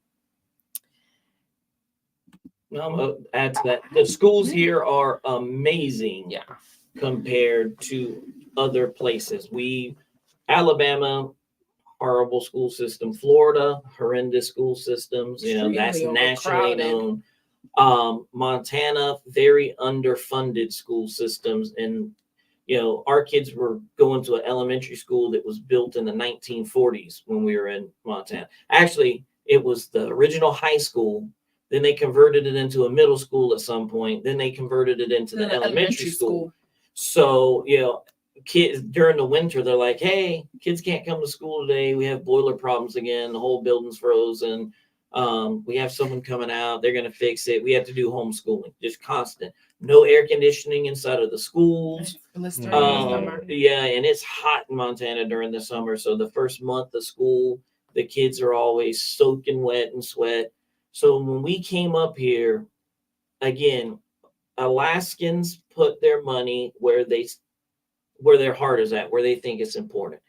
add to that. The schools here are amazing. Yeah. Compared to other places. Alabama, horrible school system. Florida, horrendous school systems. You know, that's Extremely nationally overcrowded. known. Montana, very underfunded school systems. And, you know, our kids were going to an elementary school that was built in the 1940s when we were in Montana. Actually, it was the original high school. Then they converted it into a middle school at some point. Then they converted it into the elementary school. So, you know, kids during the winter, they're like, hey, kids can't come to school today. We have boiler problems again. The whole building's frozen. We have someone coming out. They're going to fix it. We have to do homeschooling, just constant. No air conditioning inside of the schools. Yeah, and it's hot in Montana during the summer. So the first month of school, the kids are always soaking wet and sweat. So when we came up here, again, Alaskans put their money where their heart is at, where they think it's important.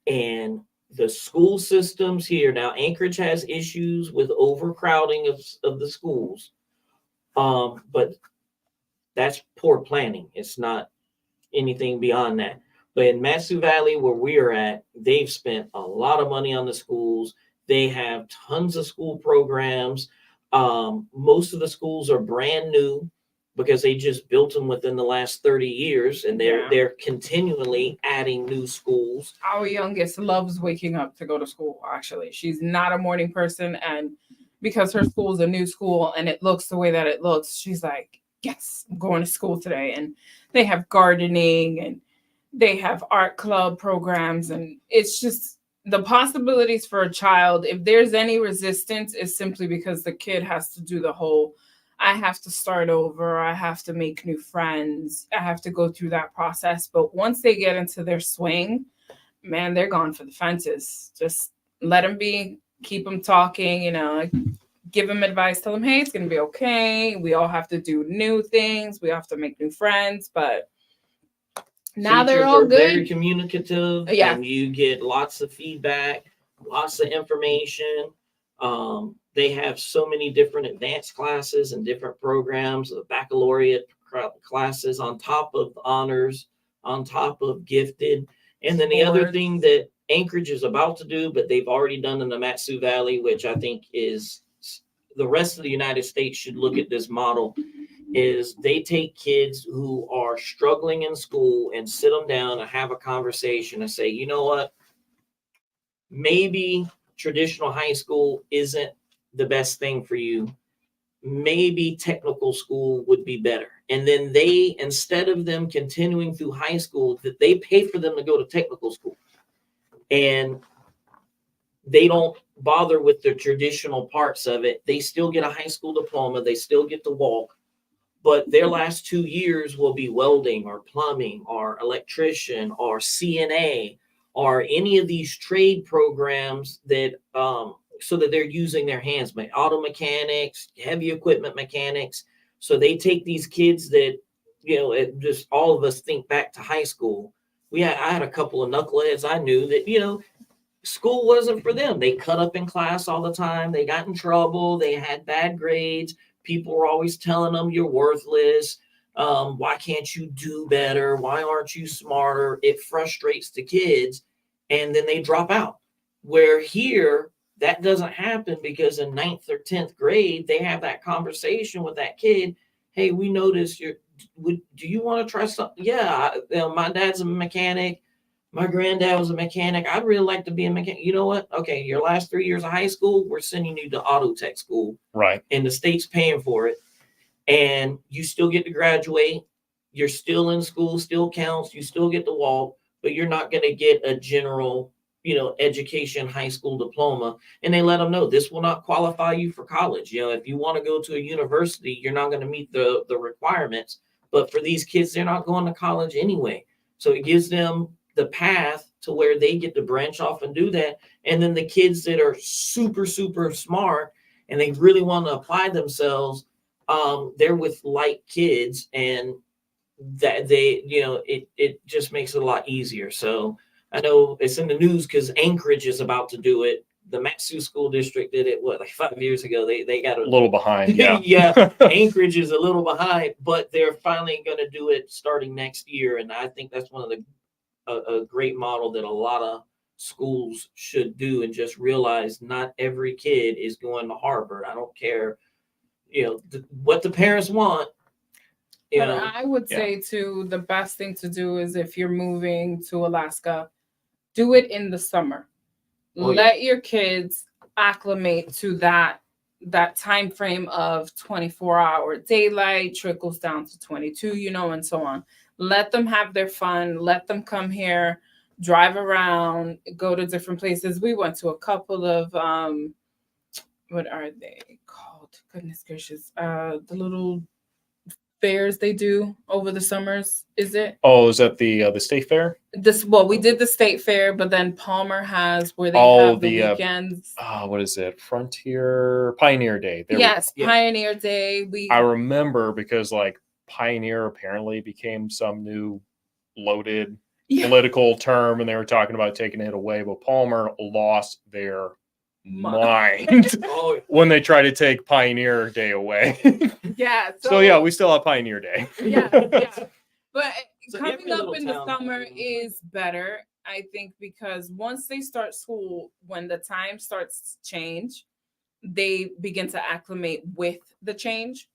And the school systems here now, Anchorage has issues with overcrowding of the schools, but that's poor planning. It's not anything beyond that. But in Matsu Valley, where we are at, they've spent a lot of money on the schools. They have tons of school programs. Most of the schools are brand new because they just built them within the last 30 years, and they're continually adding new schools. Our youngest loves waking up to go to school. Actually, she's not a morning person, and because her school's a new school and it looks the way that it looks, she's like, yes, I'm going to school today. And they have gardening and they have art club programs, and it's just the possibilities for a child. If there's any resistance, is simply because the kid has to do the whole, I have to start over, I have to make new friends, I have to go through that process. But once they get into their swing, man, they're gone for the fences. Just let them be, keep them talking, you know, give them advice, tell them, hey, it's going to be okay. We all have to do new things. We have to make new friends. But now they're all good. Very communicative. Yeah. And you get lots of feedback, lots of information. They have so many different advanced classes and different programs, the baccalaureate classes on top of honors, on top of gifted. And then the other thing that Anchorage is about to do, but they've already done in the Matsu Valley, which I think is the rest of the United States should look at this model, is they take kids who are struggling in school and sit them down and have a conversation and say, you know what, maybe traditional high school isn't the best thing for you. Maybe technical school would be better. And then they, instead of them continuing through high school, that they pay for them to go to technical school. And they don't bother with the traditional parts of it. They still get a high school diploma. They still get to walk. But their last 2 years will be welding or plumbing or electrician or CNA or any of these trade programs that so that they're using their hands, auto mechanics, heavy equipment mechanics. So they take these kids that, you know, just all of us think back to high school. I had a couple of knuckleheads I knew that, you know, school wasn't for them. They cut up in class all the time. They got in trouble. They had bad grades. People were always telling them you're worthless. Why can't you do better? Why aren't you smarter? It frustrates the kids, and then they drop out. Where here, that doesn't happen, because in 9th or 10th grade, they have that conversation with that kid. Hey, we noticed do you want to try something? Yeah, my dad's a mechanic. My granddad was a mechanic. I'd really like to be a mechanic. You know what? Okay, your last 3 years of high school, we're sending you to auto tech school. Right. And the state's paying for it. And you still get to graduate. You're still in school, still counts. You still get to walk, but you're not going to get a general, you know, education high school diploma. And they let them know this will not qualify you for college. You know, if you want to go to a university, you're not going to meet the requirements. But for these kids, they're not going to college anyway. So it gives them the path to where they get to branch off and do that. And then the kids that are super, super smart and they really want to apply themselves, they're with light kids, and that they, it just makes it a lot easier. So I know it's in the news because Anchorage is about to do it. The Matsu School District did it, like 5 years ago. They got A little behind. Yeah. yeah. Anchorage is a little behind, but they're finally going to do it starting next year. And I think that's one of a great model that a lot of schools should do, and just realize not every kid is going to Harvard. I don't care, what the parents want. But I would say too, the best thing to do is if you're moving to Alaska, do it in the summer. Let your kids acclimate to that time frame of 24-hour daylight, trickles down to 22, and so on. Let them have their fun. Let them come here, drive around, go to different places. We went to a couple of what are they called? Goodness gracious. The little fairs they do over the summers. Is it? Oh, is that the state fair? We did the state fair, but then Palmer has where they have the weekends. What is it? Pioneer Day. Pioneer Day. I remember because like Pioneer apparently became some new loaded political term, and they were talking about taking it away, but Palmer lost their mind when they try to take Pioneer Day away. So we still have Pioneer Day. But coming up in the summer is better, I think, because once they start school, when the time starts to change, they begin to acclimate with the change.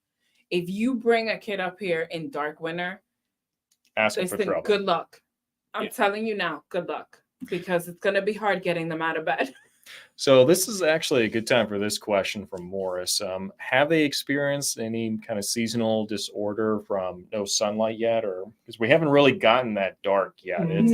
If you bring a kid up here in dark winter, ask for trouble. Good luck. I'm telling you now, good luck, because it's going to be hard getting them out of bed. So this is actually a good time for this question from Morris. Have they experienced any kind of seasonal disorder from no sunlight yet, or because we haven't really gotten that dark yet? It's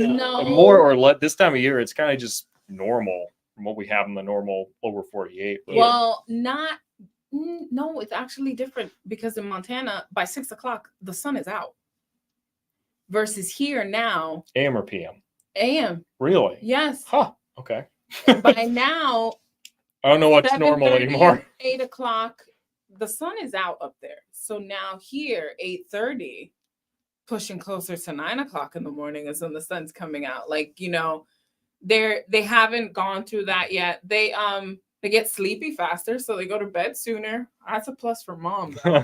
more or less this time of year. It's kind of just normal from what we have in the normal over 48. Really. Well, no, it's actually different because in Montana by 6 o'clock the sun is out. Versus here now. AM or PM? AM. Really? Yes. Huh. Okay. By now, I don't know what's normal anymore. 8 o'clock, the sun is out up there. So now here, 8:30, pushing closer to 9 o'clock in the morning is when the sun's coming out. Like, they haven't gone through that yet. They get sleepy faster, so they go to bed sooner. That's a plus for mom, though.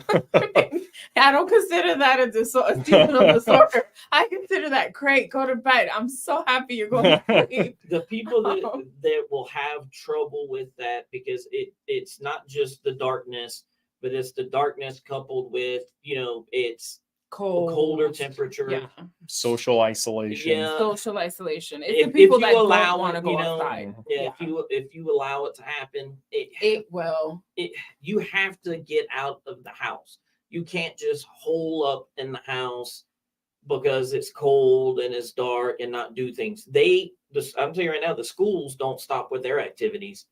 I don't consider that a seasonal disorder. I consider that great. Go to bed. I'm so happy you're going to sleep. The people that will have trouble with that, because it's not just the darkness, but it's the darkness coupled with, it's colder temperature, social isolation. Social isolation. It's the people that don't want to go outside. If you allow it to happen, it will. You have to get out of the house. You can't just hole up in the house because it's cold and it's dark and not do things. I'm telling you right now, the schools don't stop with their activities.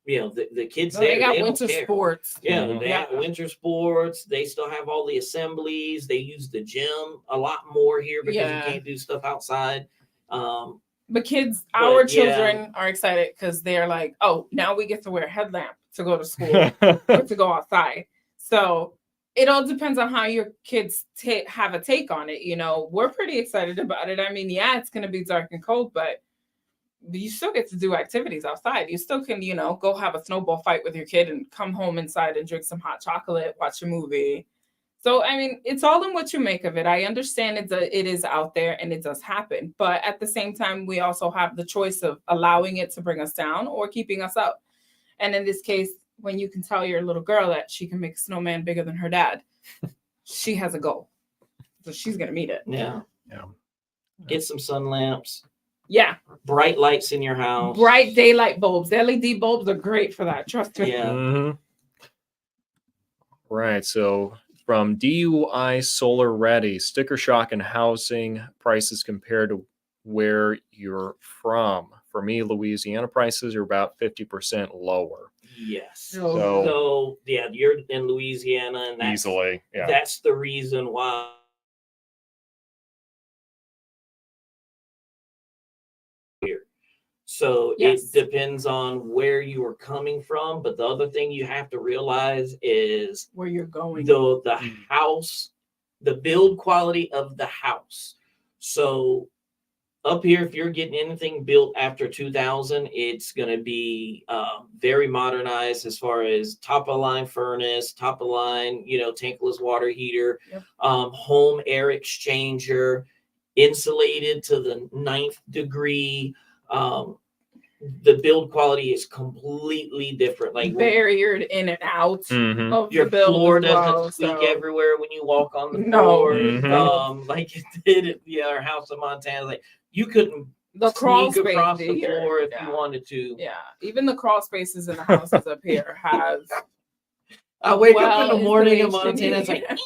The kids they got winter sports. They have winter sports. They still have all the assemblies. They use the gym a lot more here because you can't do stuff outside. But our children are excited because they're like, oh, now we get to wear a headlamp to go to school or to go outside. So it all depends on how your kids have a take on it. We're pretty excited about it. I mean, it's going to be dark and cold, but you still get to do activities outside. You still can, go have a snowball fight with your kid and come home inside and drink some hot chocolate, watch a movie. So, I mean, it's all in what you make of it. I understand it is out there and it does happen. But at the same time, we also have the choice of allowing it to bring us down or keeping us up. And in this case, when you can tell your little girl that she can make a snowman bigger than her dad, she has a goal. So she's going to meet it. Yeah. Get some sun lamps. Yeah. Bright lights in your house. Bright daylight bulbs. LED bulbs are great for that. Trust me. Yeah. Mm-hmm. Right. So from DUI Solar Ready, sticker shock and housing prices compared to where you're from. For me, Louisiana prices are about 50% lower. Yes. So you're in Louisiana, and that's the reason why. So it depends on where you are coming from. But the other thing you have to realize is where you're going. The house the build quality of the house. So up here, if you're getting anything built after 2000, it's going to be very modernized as far as top of line furnace, top of line, tankless water heater, home air exchanger, insulated to the 9th degree. The build quality is completely different. Like barriered in and out of your the build floor as well, doesn't leak so- everywhere when you walk on the No. floor. Like it did at our house in Montana. Like you couldn't The crawl sneak space across the here, floor if yeah. you wanted to. Yeah, even the crawl spaces in the houses up here have. I wake up in well the morning in insulation Montana,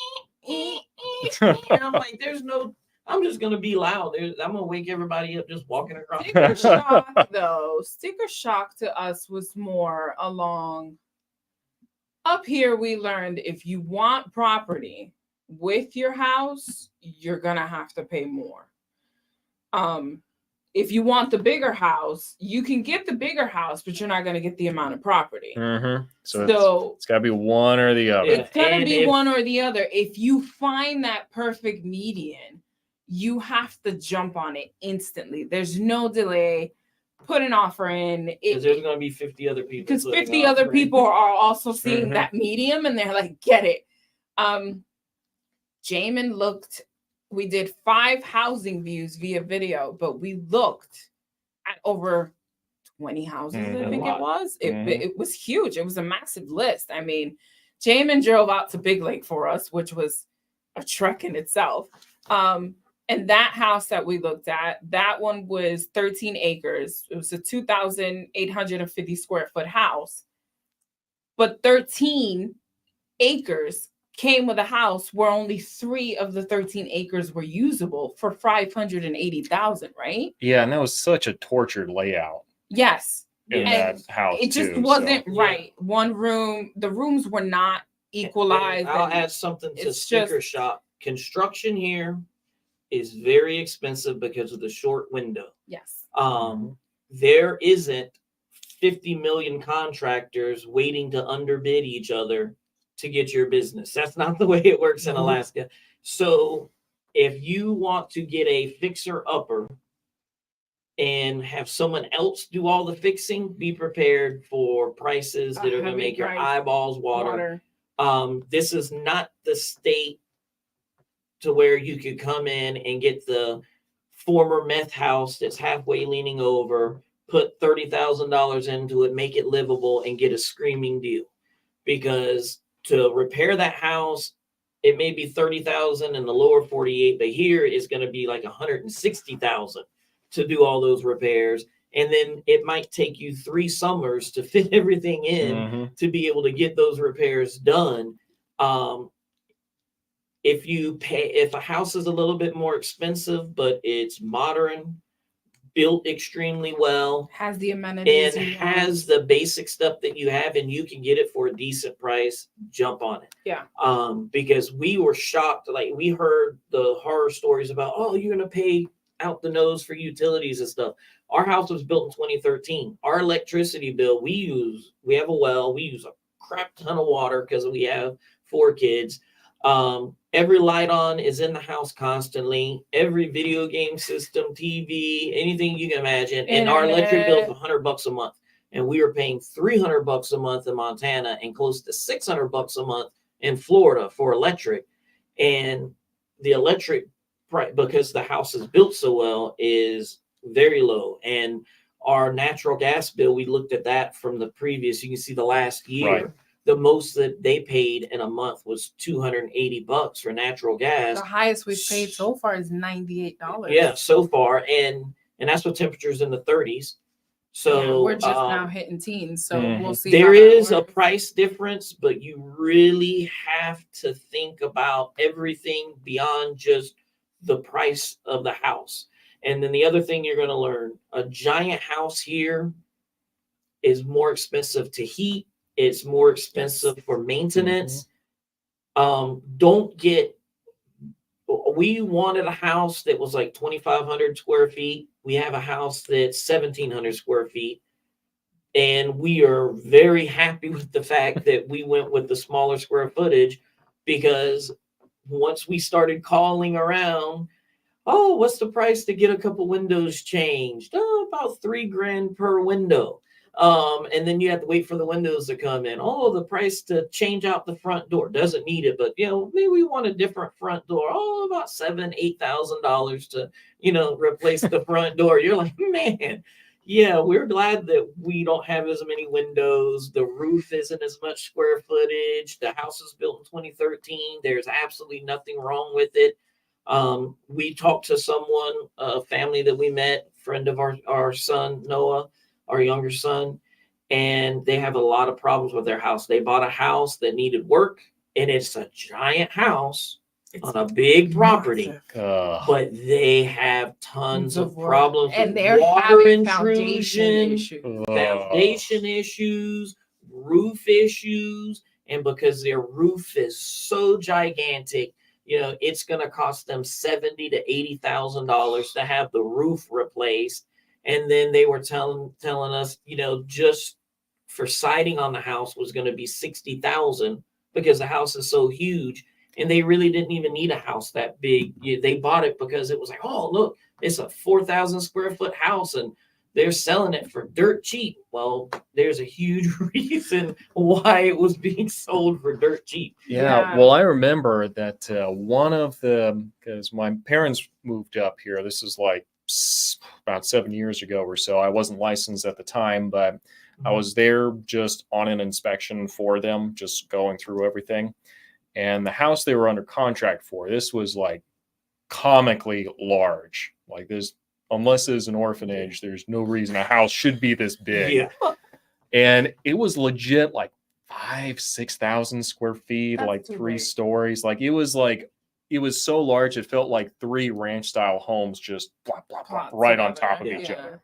it's like, and I'm like, I'm just gonna be loud. I'm gonna wake everybody up just walking across. Sticker shock, though. Sticker shock to us was more along. Up here, we learned if you want property with your house, you're gonna have to pay more. If you want the bigger house, you can get the bigger house, but you're not gonna get the amount of property. So it's got to be one or the other. It's gonna be one or the other. If you find that perfect median, you have to jump on it instantly. There's no delay. Put an offer in. Because there's going to be 50 other people. Because 50 other people are also seeing that medium and they're like, get it. Jamin looked, we did 5 housing views via video, but we looked at over 20 houses, I think it was. It was huge. It was a massive list. I mean, Jamin drove out to Big Lake for us, which was a trek in itself. And that house that we looked at, that one was 13 acres. It was a 2,850 square foot house. But 13 acres came with a house where only 3 of the 13 acres were usable for $580,000, right? Yeah, and that was such a tortured layout. Yes. In that house. It just wasn't right. One room, the rooms were not equalized. I'll add something to sticker shock. Construction here is very expensive because of the short window. Yes. There isn't 50 million contractors waiting to underbid each other to get your business. That's not the way it works in Alaska. So if you want to get a fixer-upper and have someone else do all the fixing, be prepared for prices that are going to make your eyeballs water. This is not the state to where you could come in and get the former meth house that's halfway leaning over, put $30,000 into it, make it livable, and get a screaming deal. Because to repair that house, it may be $30,000 in the lower 48, but here is going to be like $160,000 to do all those repairs. And then it might take you 3 summers to fit everything in to be able to get those repairs done. If a house is a little bit more expensive, but it's modern, built extremely well, has the amenities, and has the basic stuff that you have, and you can get it for a decent price, jump on it. Yeah. Because we were shocked. Like we heard the horror stories about, oh, you're going to pay out the nose for utilities and stuff. Our house was built in 2013. Our electricity bill, we have a well, we use a crap ton of water because we have 4 kids. Every light on is in the house constantly. Every video game system, TV, anything you can imagine. And our electric bill is $100 a month. And we were paying $300 a month in Montana and close to $600 a month in Florida for electric. And the electric price, because the house is built so well, is very low. And our natural gas bill, we looked at that from the previous, you can see the last year. Right. The most that they paid in a month was $280 for natural gas. The highest we've paid so far is $98. Yeah, so far, and that's with temperatures in the 30s. So we're just now hitting teens, so we'll see. There is a price difference, but you really have to think about everything beyond just the price of the house. And then the other thing you're going to learn: a giant house here is more expensive to heat. It's more expensive for maintenance. We wanted a house that was like 2,500 square feet. We have a house that's 1,700 square feet. And we are very happy with the fact that we went with the smaller square footage because once we started calling around, oh, what's the price to get a couple windows changed? Oh, about $3,000 per window. And then you have to wait for the windows to come in. Oh, the price to change out the front door, doesn't need it, but maybe we want a different front door. Oh, about $7,000-8,000 to, replace the front door. You're like, man, yeah, we're glad that we don't have as many windows. The roof isn't as much square footage. The house was built in 2013. There's absolutely nothing wrong with it. We talked to someone, a family that we met, friend of our son, Noah, our younger son, and they have a lot of problems with their house. They bought a house that needed work, and it's a giant house on a big property, but they have tons of problems and with they're water having foundation intrusion, foundation issues, roof issues, and because their roof is so gigantic, it's going to cost them $70,000 to $80,000 to have the roof replaced. And then they were telling us, just for siding on the house was going to be $60,000 because the house is so huge. And they really didn't even need a house that big. They bought it because it was like, oh, look, it's a 4,000 square foot house and they're selling it for dirt cheap. Well, there's a huge reason why it was being sold for dirt cheap. Yeah. Well, I remember that because my parents moved up here. This is like about 7 years ago or so. I wasn't licensed at the time, but I was there just on an inspection for them, just going through everything. And the house they were under contract for, this was like comically large. Like unless there's an orphanage, there's no reason a house should be this big. Yeah. And it was legit like 6,000 square feet, That's like too 3 big. stories. It was so large, it felt like 3 ranch style homes just plop, plop, plop, right on top of each other.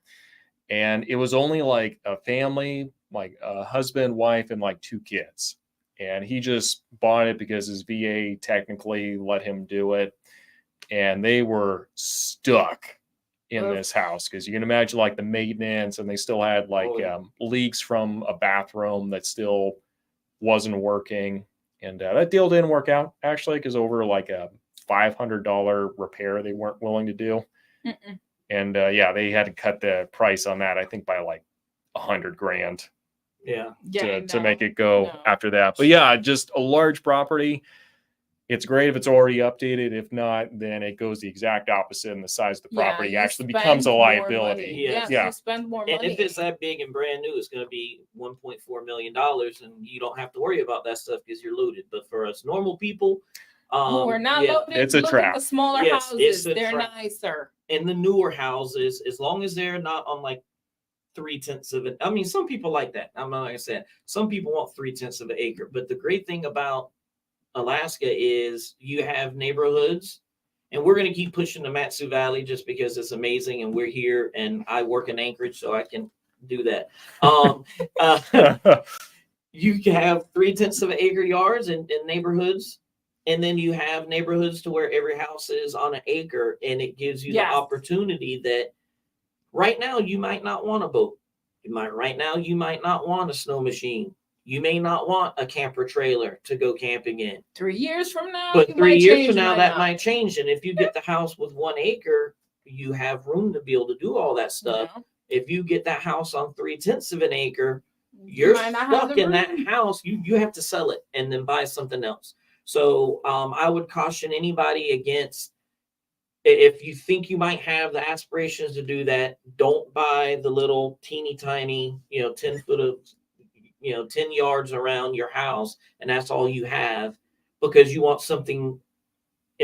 And it was only like a family, like a husband, wife, and like 2 kids. And he just bought it because his VA technically let him do it. And they were stuck in this house because you can imagine like the maintenance, and they still had like leaks from a bathroom that still wasn't working. And that deal didn't work out actually because over like a $500 repair they weren't willing to do. Mm-mm. And they had to cut the price on that, I think, by like $100,000 to make it go after that. But yeah, just a large property. It's great if it's already updated. If not, then it goes the exact opposite, and the size of the property actually becomes a liability. You spend more money. And if it's that big and brand new, it's going to be $1.4 million, and you don't have to worry about that stuff because you're loaded. But for us normal people, we're not loaded. It's a trap. At the smaller houses, they're nicer. And the newer houses, as long as they're not on like 3/10 of it. I mean, some people like that. I'm not going to say some people want 3/10 of an acre. But the great thing about Alaska is you have neighborhoods, and we're going to keep pushing the Matsu Valley just because it's amazing, and we're here, and I work in Anchorage, so I can do that. You can have 3/10 of an acre yards in neighborhoods, and then you have neighborhoods to where every house is on an acre, and it gives you the opportunity that right now you might not want a boat. You might not want a snow machine. You may not want a camper trailer to go camping in. 3 years from now, but 3 years from now, that might change. And if you get the house with 1 acre, you have room to be able to do all that stuff. Yeah. If you get that house on 3/10 of an acre, you're stuck in that house. You have to sell it and then buy something else. So I would caution anybody against, if you think you might have the aspirations to do that, don't buy the little teeny tiny, 10 foot of 10 yards around your house, and that's all you have, because you want something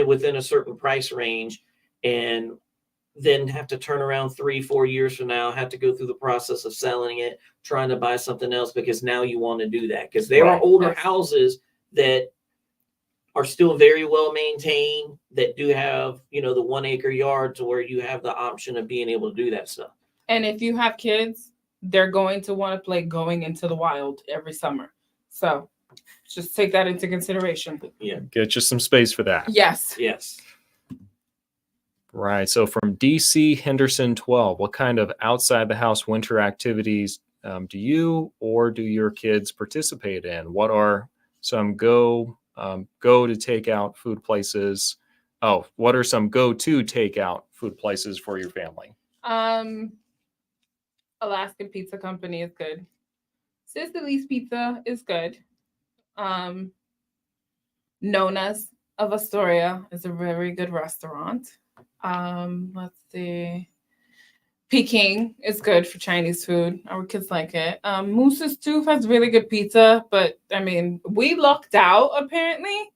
within a certain price range, and then have to turn around 3-4 years from now, have to go through the process of selling it, trying to buy something else because now you want to do that. Because there are older houses that are still very well maintained that do have, the 1 acre yards where you have the option of being able to do that stuff. And if you have kids, they're going to want to play going into the wild every summer. So just take that into consideration. Yeah. Get you some space for that. Yes. Right. So from DC Henderson 12, what kind of outside the house winter activities do you or do your kids participate in? What are some go go to takeout food places? Oh, what are some go-to takeout food places for your family? Alaskan Pizza Company is good. Sicily's Pizza is good. Nona's of Astoria is a very good restaurant. Let's see. Peking is good for Chinese food. Our kids like it. Moose's Tooth has really good pizza, but I mean, we lucked out apparently.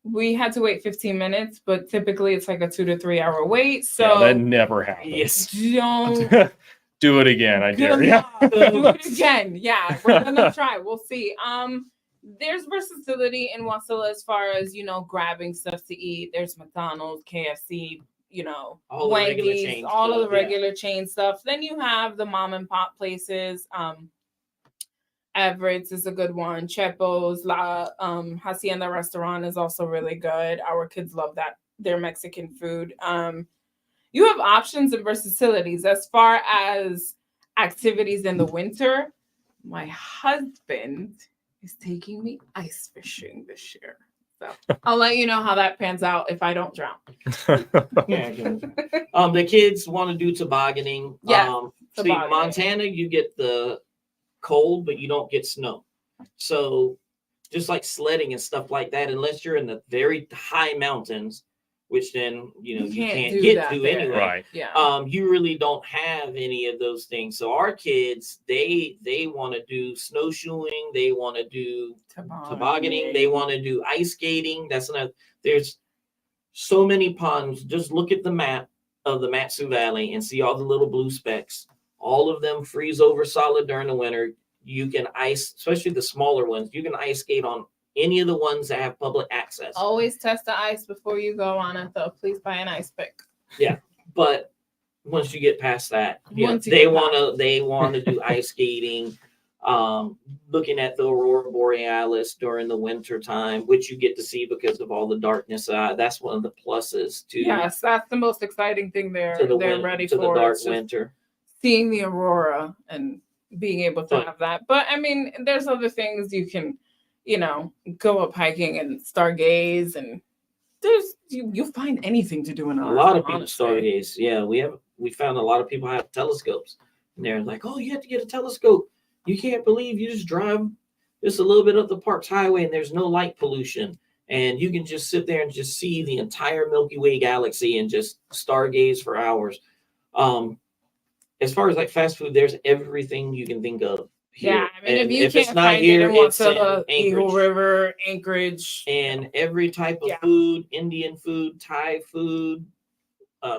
We had to wait 15 minutes, but typically it's like a 2 to 3 hour wait. So Yeah, that never happens. Yes. don't Do it again. I dare good you. luck. Do it again. Yeah, we're gonna try. We'll see. There's versatility in Wasilla as far as grabbing stuff to eat. There's McDonald's, KFC, All the regular Wendy's, chain all of the stuff, yeah. regular chain stuff. Then you have the mom and pop places. Everett's is a good one. Chepo's, Hacienda Restaurant is also really good. Our kids love that. Their Mexican food. You have options and versatilities as far as activities in the winter. My husband is taking me ice fishing this year. So I'll let you know how that pans out if I don't drown. Yeah, the kids want to do tobogganing. Yeah, See, tobogganing. Montana, you get the cold, but you don't get snow. So just like sledding and stuff like that, unless you're in the very high mountains, which then you can't do get that to there. anyway. Right. Yeah. You really don't have any of those things. So our kids, they want to do snowshoeing, they want to do tobogganing, they want to do ice skating. That's another. There's so many ponds. Just look at the map of the Matsu Valley and see all the little blue specks. All of them freeze over solid during the winter. You can ice, especially the smaller ones. You can ice skate on any of the ones that have public access. Always test the ice before you go on it, though. Please buy an ice pick. Yeah, but once you get past that, Once you they get want to do ice skating, looking at the aurora borealis during the winter time, which you get to see because of all the darkness. That's one of the pluses to Yes, that's the most exciting thing they're ready to for. the dark It's just winter. seeing the aurora and being able to have that. But I mean, there's other things you can, go up hiking and stargaze, and there's you find anything to do in A Alaska. lot of people honestly. stargaze. Yeah, we found a lot of people have telescopes, and they're like, "Oh, you have to get a telescope. You can't believe you just drive just a little bit up the Parks Highway, and there's no light pollution, and you can just sit there and just see the entire Milky Way galaxy and just stargaze for hours." As far as like fast food, there's everything you can think of here. Yeah, I mean, and if you it's can't not find here, it in it's in Wasilla, Eagle Anchorage. River, Anchorage, And every type of food, Indian food, Thai food,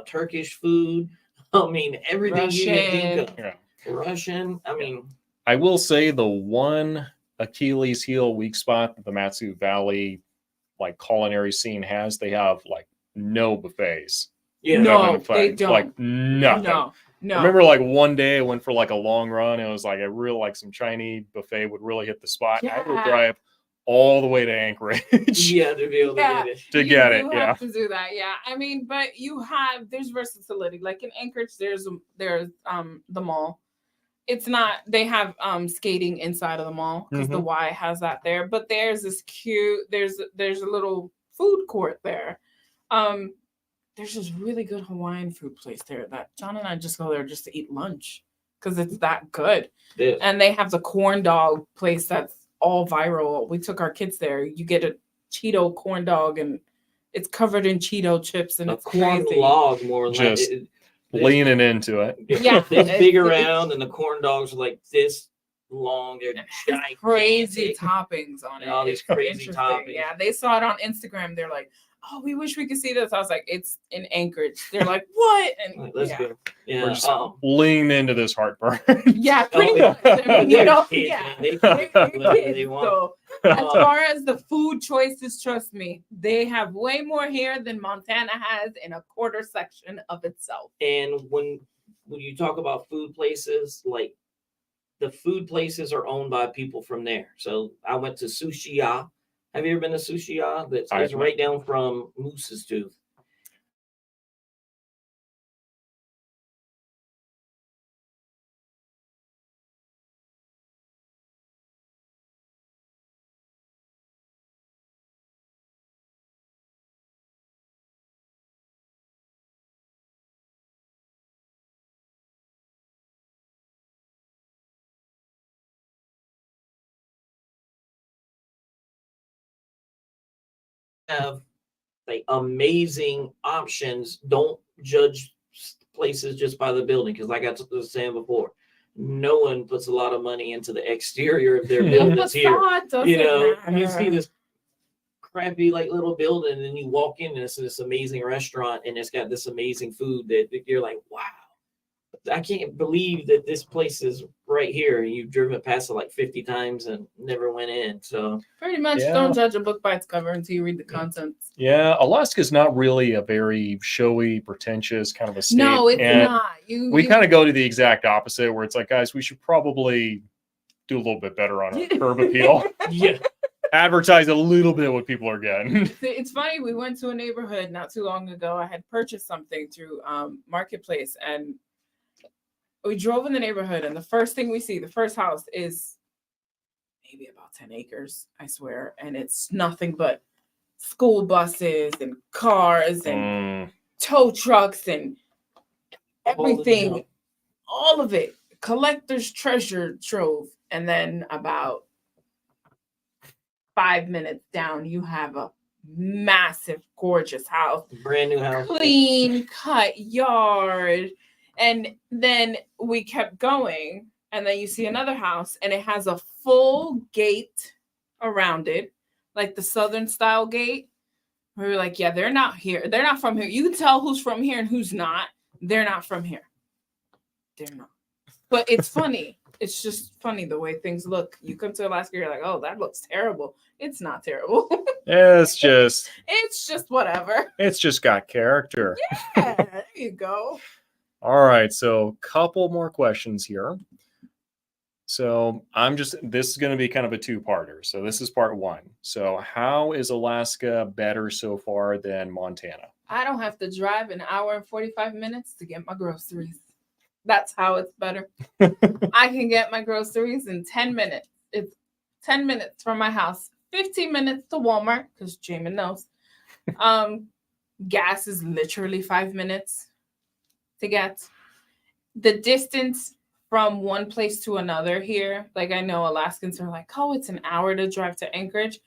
Turkish food. I mean, everything you can think of. Yeah. Russian. I mean, I will say the one Achilles heel weak spot that the Matsu Valley culinary scene has, they have no buffets. yeah. No, they don't. Like nothing. No. I remember one day I went for a long run. And it was a real some Chinese buffet would really hit the spot. Yeah. I would drive all the way to Anchorage. Yeah, to be able to get it. To get it, You have to do that, yeah. I mean, but there's versatility. Like in Anchorage, there's the mall. It's not, they have skating inside of the mall because the Y has that there. But there's this cute, there's a little food court there. There's this really good Hawaiian food place there that John and I just go there just to eat lunch because it's that good. Yes. And they have the corn dog place that's all viral. We took our kids there. You get a Cheeto corn dog and it's covered in Cheeto chips and A it's corn crazy. log, more Just like leaning into it. Yeah, it's big around, and the corn dogs are like this long. They're gigantic. Crazy toppings on it. And all these It's crazy interesting. toppings. Yeah, they saw it on Instagram. They're like, "Oh, we wish we could see this." I was like, "It's in Anchorage." They're like, "What?" And Like, let's go. Yeah. We're just leaning into this heartburn. Yeah, pretty yeah. much. I mean, They're kids, yeah. man. They They're can do whatever kids, they want. so as far as the food choices, trust me, they have way more here than Montana has in a quarter section of itself. And when you talk about food places, like the food places are owned by people from there. So I went to Sushi Ya. Have you ever been to Sushi Ya? It's right down from Moose's Tooth. have like amazing options. Don't judge places just by the building, because like I was saying before, no one puts a lot of money into the exterior of their The buildings here. facade doesn't You know, you matter. see this crappy like little building, and then you walk in and it's this amazing restaurant and it's got this amazing food that you're like, wow, I can't believe that this place is right here. And you've driven past it like 50 times and never went in. So Pretty much, Yeah. don't judge a book by its cover until you read the contents. Yeah, Alaska's not really a very showy, pretentious kind of a state. No, it's and not. We kind of go to the exact opposite, where it's like, guys, we should probably do a little bit better on our curb appeal. yeah, Advertise a little bit what people are getting. It's funny. We went to a neighborhood not too long ago. I had purchased something through Marketplace, and we drove in the neighborhood, and the first thing we see, the first house, is maybe about 10 acres, I swear, and it's nothing but school buses and cars and tow trucks and everything, all of it, collector's treasure trove. And then about 5 minutes down, you have a massive, gorgeous house, brand new house, clean cut yard. And then we kept going, and then you see another house, and it has a full gate around it, like the Southern style gate. We were like, yeah, they're not here. They're not from here. You can tell who's from here and who's not. They're not from here. They're not. But it's funny. It's just funny the way things look. You come to Alaska, you're like, oh, that looks terrible. It's not terrible. It's just whatever. It's just got character. Yeah, there you go. All right, so couple more questions here. So this is going to be kind of a two-parter. So this is part one. So how is Alaska better so far than Montana? I don't have to drive an hour and 45 minutes to get my groceries. That's how it's better. I can get my groceries in 10 minutes. It's 10 minutes from my house, 15 minutes to Walmart, because Jamin knows. Gas is literally 5 minutes to get. The distance from one place to another here, like I know Alaskans are like, oh, it's an hour to drive to Anchorage.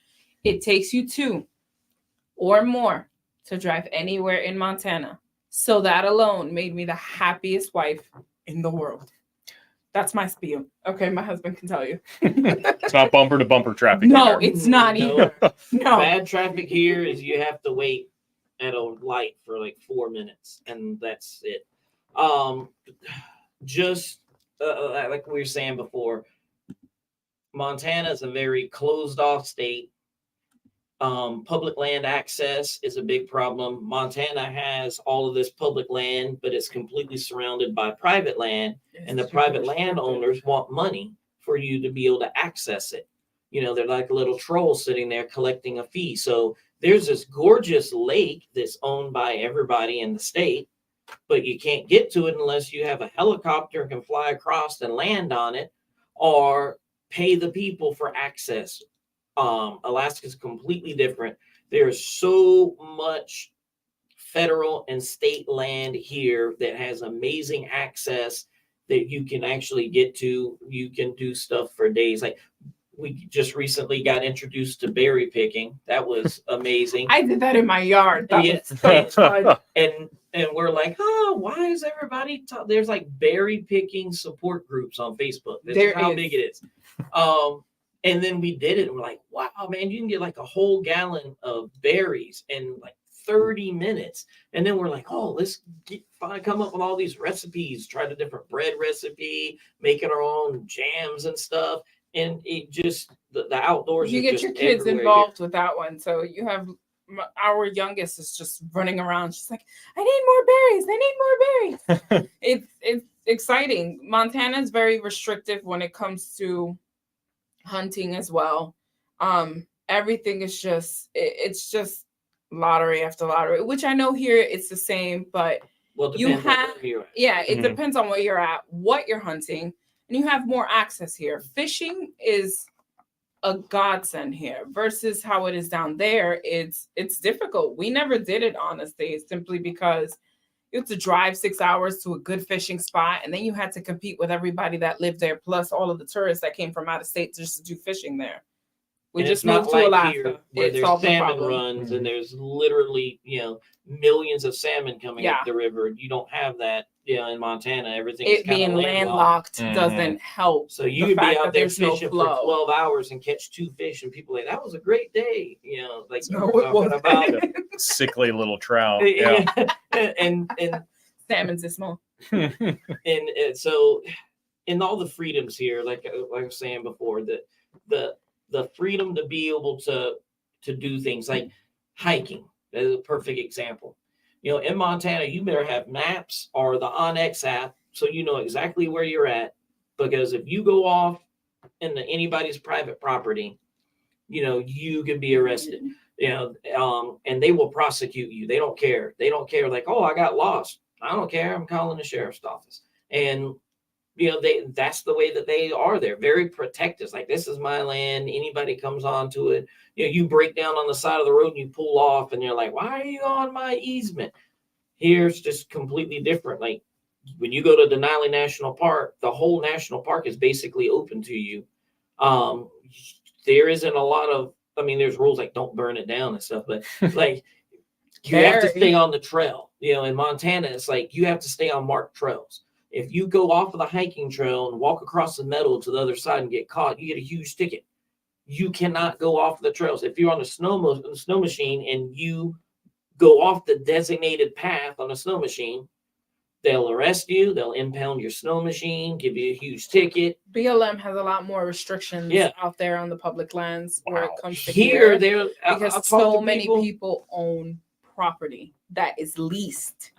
It takes you 2 or more to drive anywhere in Montana. So that alone made me the happiest wife in the world. That's my spiel. Okay, my husband can tell you. It's not bumper to bumper traffic. No, either. it's not either. No. Bad traffic here is you have to wait at a light for like 4 minutes, and that's it. Just like we were saying before, Montana is a very closed off state. Public land access is a big problem. Montana has all of this public land, but it's completely surrounded by private land, and the private landowners want money for you to be able to access it. You know, they're like a little troll sitting there collecting a fee. So there's this gorgeous lake that's owned by everybody in the state, but you can't get to it unless you have a helicopter and can fly across and land on it, or pay the people for access. Alaska is completely different. There's so much federal and state land here that has amazing access that you can actually get to. You can do stuff for days. Like we just recently got introduced to berry picking. That was amazing. I did that in my yard. That Yeah. was so fun. And we're like, oh, why is everybody there's like berry picking support groups on Facebook. This is how big it is. And then we did it, and we're like, wow, man, you can get like a whole gallon of berries in like 30 minutes. And then we're like, oh, let's come up with all these recipes, try the different bread recipe, making our own jams and stuff. And it just, the outdoors. You get your kids involved with that one. So you have our youngest is just running around. She's like, I need more berries. I need more berries. It's exciting. Montana is very restrictive when it comes to hunting as well. Everything is just, it's just lottery after lottery, which I know here it's the same, but you have, it depends on where you're at, what you're hunting, and you have more access here. Fishing is a godsend here versus how it is down there. It's difficult. We never did it, honestly, simply because you have to drive 6 hours to a good fishing spot, and then you had to compete with everybody that lived there, plus all of the tourists that came from out of state just to do fishing there. We And just it's not moved to like Alaska. here where It there's solved the salmon problem. runs and there's literally, millions of salmon coming up Yeah. the river. You don't have that, in Montana. Everything's It kind of being landlocked. landlocked doesn't help. So you the could be fact out that there there's no fishing for flow. 12 hours and catch 2 fish, and people are like, that was a great day. Like you No, were it talking wasn't. about. Sickly little trout. Yeah. and Salmon's is small. and so in all the freedoms here, like I was saying before, that the freedom to be able to do things like hiking is a perfect example. In Montana, you better have maps or the Onyx app so you know exactly where you're at, because if you go off into anybody's private property, you can be arrested. And they will prosecute you. They don't care. They don't care. Like, oh, I got lost. I don't care. I'm calling the sheriff's office. And that's the way that they are. They're very protective. Like, this is my land. Anybody comes onto it. You break down on the side of the road and you pull off, and you're like, why are you on my easement? Here it's just completely different. Like, when you go to Denali National Park, the whole national park is basically open to you. There isn't a lot of, there's rules like don't burn it down and stuff, but like you have to stay on the trail. In Montana, it's like you have to stay on marked trails. If you go off of the hiking trail and walk across the meadow to the other side and get caught, you get a huge ticket. You cannot go off the trails. If you're on a snow machine and you go off the designated path on a snow machine, they'll arrest you. They'll impound your snow machine, give you a huge ticket. BLM has a lot more restrictions out there on the public lands where it comes to here. Because so many people own property that is leased.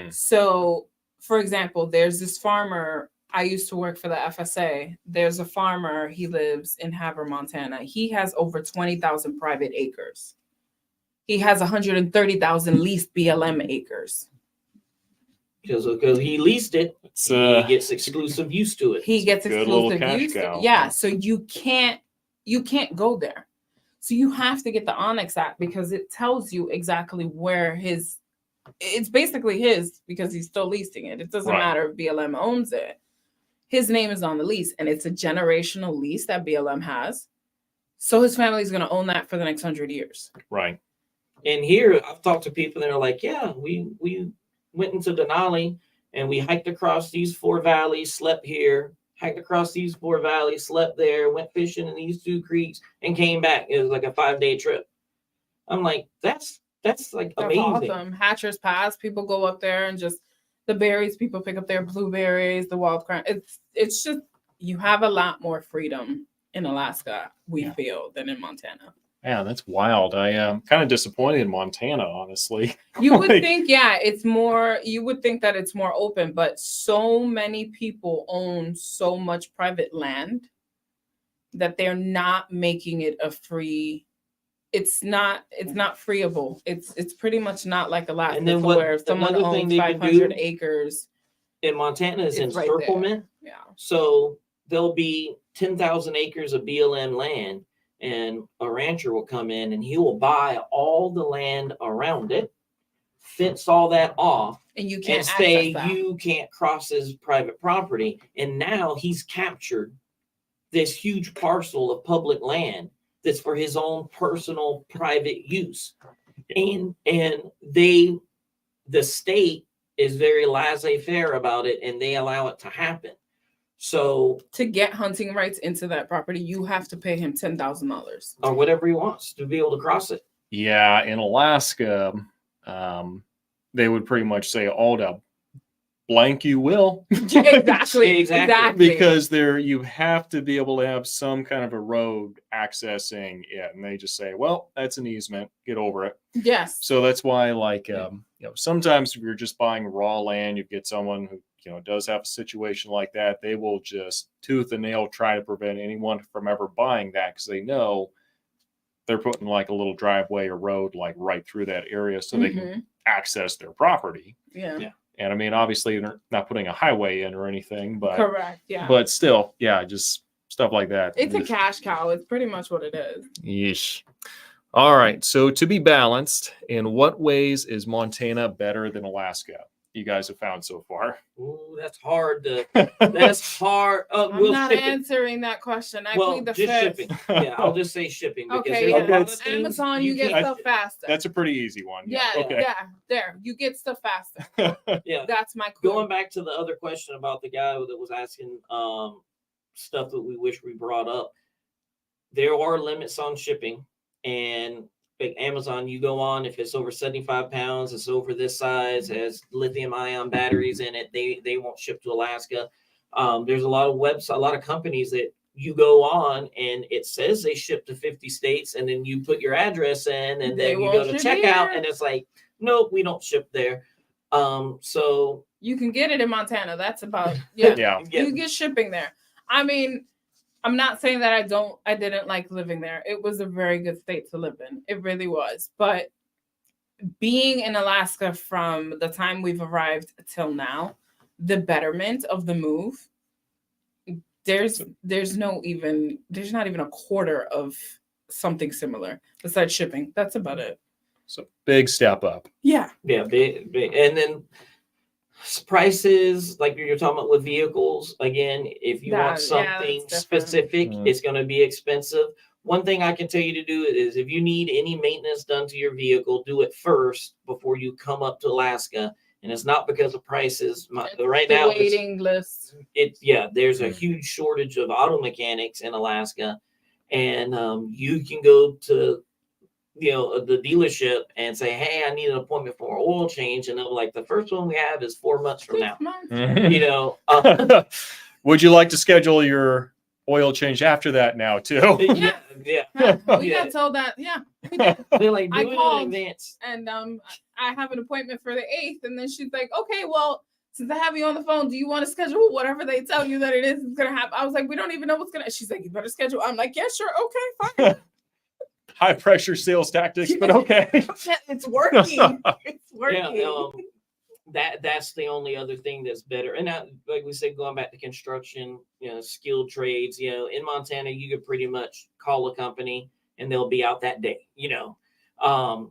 So, for example, there's this farmer. I used to work for the FSA. There's a farmer. He lives in Havre, Montana. He has over 20,000 private acres. He has 130,000 leased BLM acres. Because he leased it, he gets exclusive use to it. He gets exclusive use. Yeah, so you can't go there. So you have to get the Onyx app because it tells you exactly where it's basically his because he's still leasing it. It doesn't matter if BLM owns it. His name is on the lease, and it's a generational lease that BLM has. So his family's going to own that for the next 100 years. Right. And here, I've talked to people that are like, yeah, we went into Denali and we hiked across these 4 valleys, slept here, hiked across these 4 valleys, slept there, went fishing in these 2 creeks, and came back. It was like a 5-day trip. I'm like, that's like amazing. Awesome. Hatcher's Pass, people go up there and just the berries, people pick up their blueberries, the wild crown. It's just, you have a lot more freedom in Alaska, we feel, than in Montana. Yeah, that's wild. I am kind of disappointed in Montana, honestly. You would think, it's more, you would think that it's more open, but so many people own so much private land that they're not making it a free, it's not freeable. It's pretty much not like Alaska, and then where if someone owns 500 acres. In Montana is encirclement. Yeah. So there'll be 10,000 acres of BLM land, and a rancher will come in and he will buy all the land around it, fence all that off, and you can't say you can't cross his private property. And now he's captured this huge parcel of public land that's for his own personal private use. And the state is very laissez-faire about it, and they allow it to happen. So to get hunting rights into that property, you have to pay him $10,000 or whatever he wants to be able to cross it. Yeah, in Alaska, they would pretty much say, "All the blank you will." Exactly. Because you have to be able to have some kind of a road accessing it, and they just say, "Well, that's an easement. Get over it." Yes. So that's why, like, sometimes if you're just buying raw land, you get someone who does have a situation like that. They will just tooth and nail try to prevent anyone from ever buying that because they know they're putting like a little driveway or road like right through that area so they can access their property. Yeah. And I mean, obviously they're not putting a highway in or anything, but correct. Yeah. But still, just stuff like that. It's a cash cow. It's pretty much what it is. Yeesh. All right. So to be balanced, in what ways is Montana better than Alaska? you guys have found so far? Ooh, that's hard to. That's hard. I'm not shipping. answering that question. I Well, plead the just fifth. shipping. Yeah, I'll just say shipping because Okay, there's yeah. a lot of Okay. things Amazon, you get can't stuff ship. faster. That's a pretty easy one. yeah, Okay. yeah. There, you get stuff faster. Yeah. That's my clue. Going back to the other question about the guy that was asking stuff that we wish we brought up, there are limits on shipping, and like Amazon, you go on, if it's over 75 pounds, it's over this size, has lithium ion batteries in it, they won't ship to Alaska. There's a lot of a lot of companies that you go on and it says they ship to 50 states, and then you put your address in, and They then you go won't to ship checkout, here. and it's like, nope, we don't ship there. So You can get it in Montana. That's about yeah. Yeah. You get shipping there. I mean, I'm not saying that I didn't like living there. It was a very good state to live in. It really was. But being in Alaska from the time we've arrived till now, the betterment of the move, there's not even a quarter of something similar besides shipping. That's about it. So big step up. Yeah. yeah, big. And then prices, like you're talking about with vehicles, again, if you want That- yeah, something that's different. specific, Mhm. it's going to be expensive. One thing I can tell you to do is if you need any maintenance done to your vehicle, do it first before you come up to Alaska. And it's not because of prices. Right The now, waiting list. there's a Mhm. huge shortage of auto mechanics in Alaska, and you can go to the dealership and say, hey, I need an appointment for an oil change, and they'll be like, the first one we have is 4 months from 6 now. months. Mhm. Would you like to schedule your oil change after that now too? Yeah. yeah. We Yeah. got told that. Yeah. We did. They're like, I do it called. in advance. And I have an appointment for the 8th, and then she's like, okay, well, since I have you on the phone, do you want to schedule whatever they tell you that it is gonna happen? I was like, we don't even know what's gonna. She's like, you better schedule. I'm like, yeah, sure, okay, fine. High pressure sales tactics, but okay. It's working. It's working. Yeah, that's the only other thing that's better. And that, like we said, going back to construction, skilled trades, in Montana, you could pretty much call a company and they'll be out that day.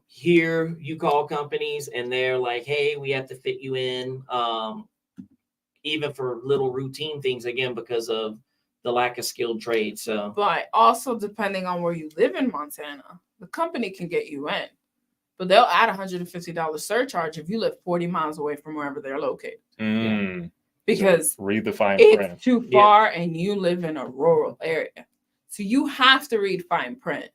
Here you call companies and they're like, hey, we have to fit you in, even for little routine things, again, because of the lack of skilled trades. So, But also, depending on where you live in Montana, the company can get you in, but they'll add $150 surcharge if you live 40 miles away from wherever they're located. Mm. Because Read the fine it's print. too far and you live in a rural area. So you have to read fine print,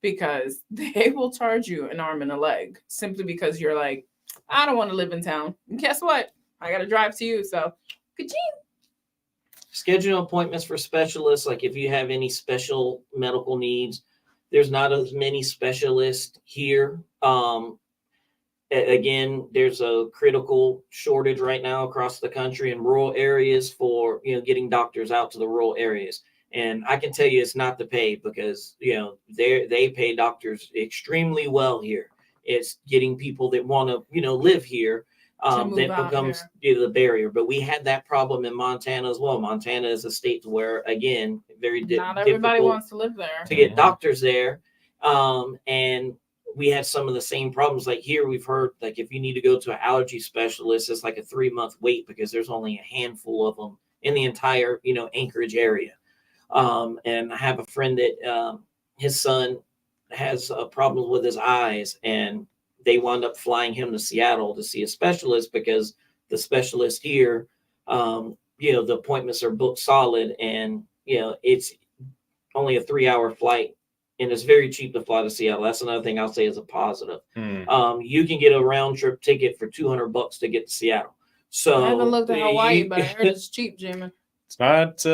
because they will charge you an arm and a leg simply because you're like, I don't want to live in town. And guess what? I got to drive to you. So, ka-ching. schedule appointments for specialists. Like if you have any special medical needs, there's not as many specialists here. Again, there's a critical shortage right now across the country in rural areas for getting doctors out to the rural areas. And I can tell you, it's not the pay, because they pay doctors extremely well here. It's getting people that want to live here move that out becomes the barrier. But we had that problem in Montana as well. Montana is a state where, again, very Not everybody difficult wants to live there. to get doctors there. And we had some of the same problems. Like here, we've heard, like, if you need to go to an allergy specialist, it's like a 3-month wait, because there's only a handful of them in the entire, Anchorage area. And I have a friend that his son has a problem with his eyes, and they wound up flying him to Seattle to see a specialist, because the specialist here, the appointments are booked solid, and it's only a 3-hour flight, and it's very cheap to fly to Seattle. That's another thing I'll say is a positive. You can get a round trip ticket for $200 to get to Seattle. So I haven't looked at Hawaii, but I heard it's cheap, Jamin. It's not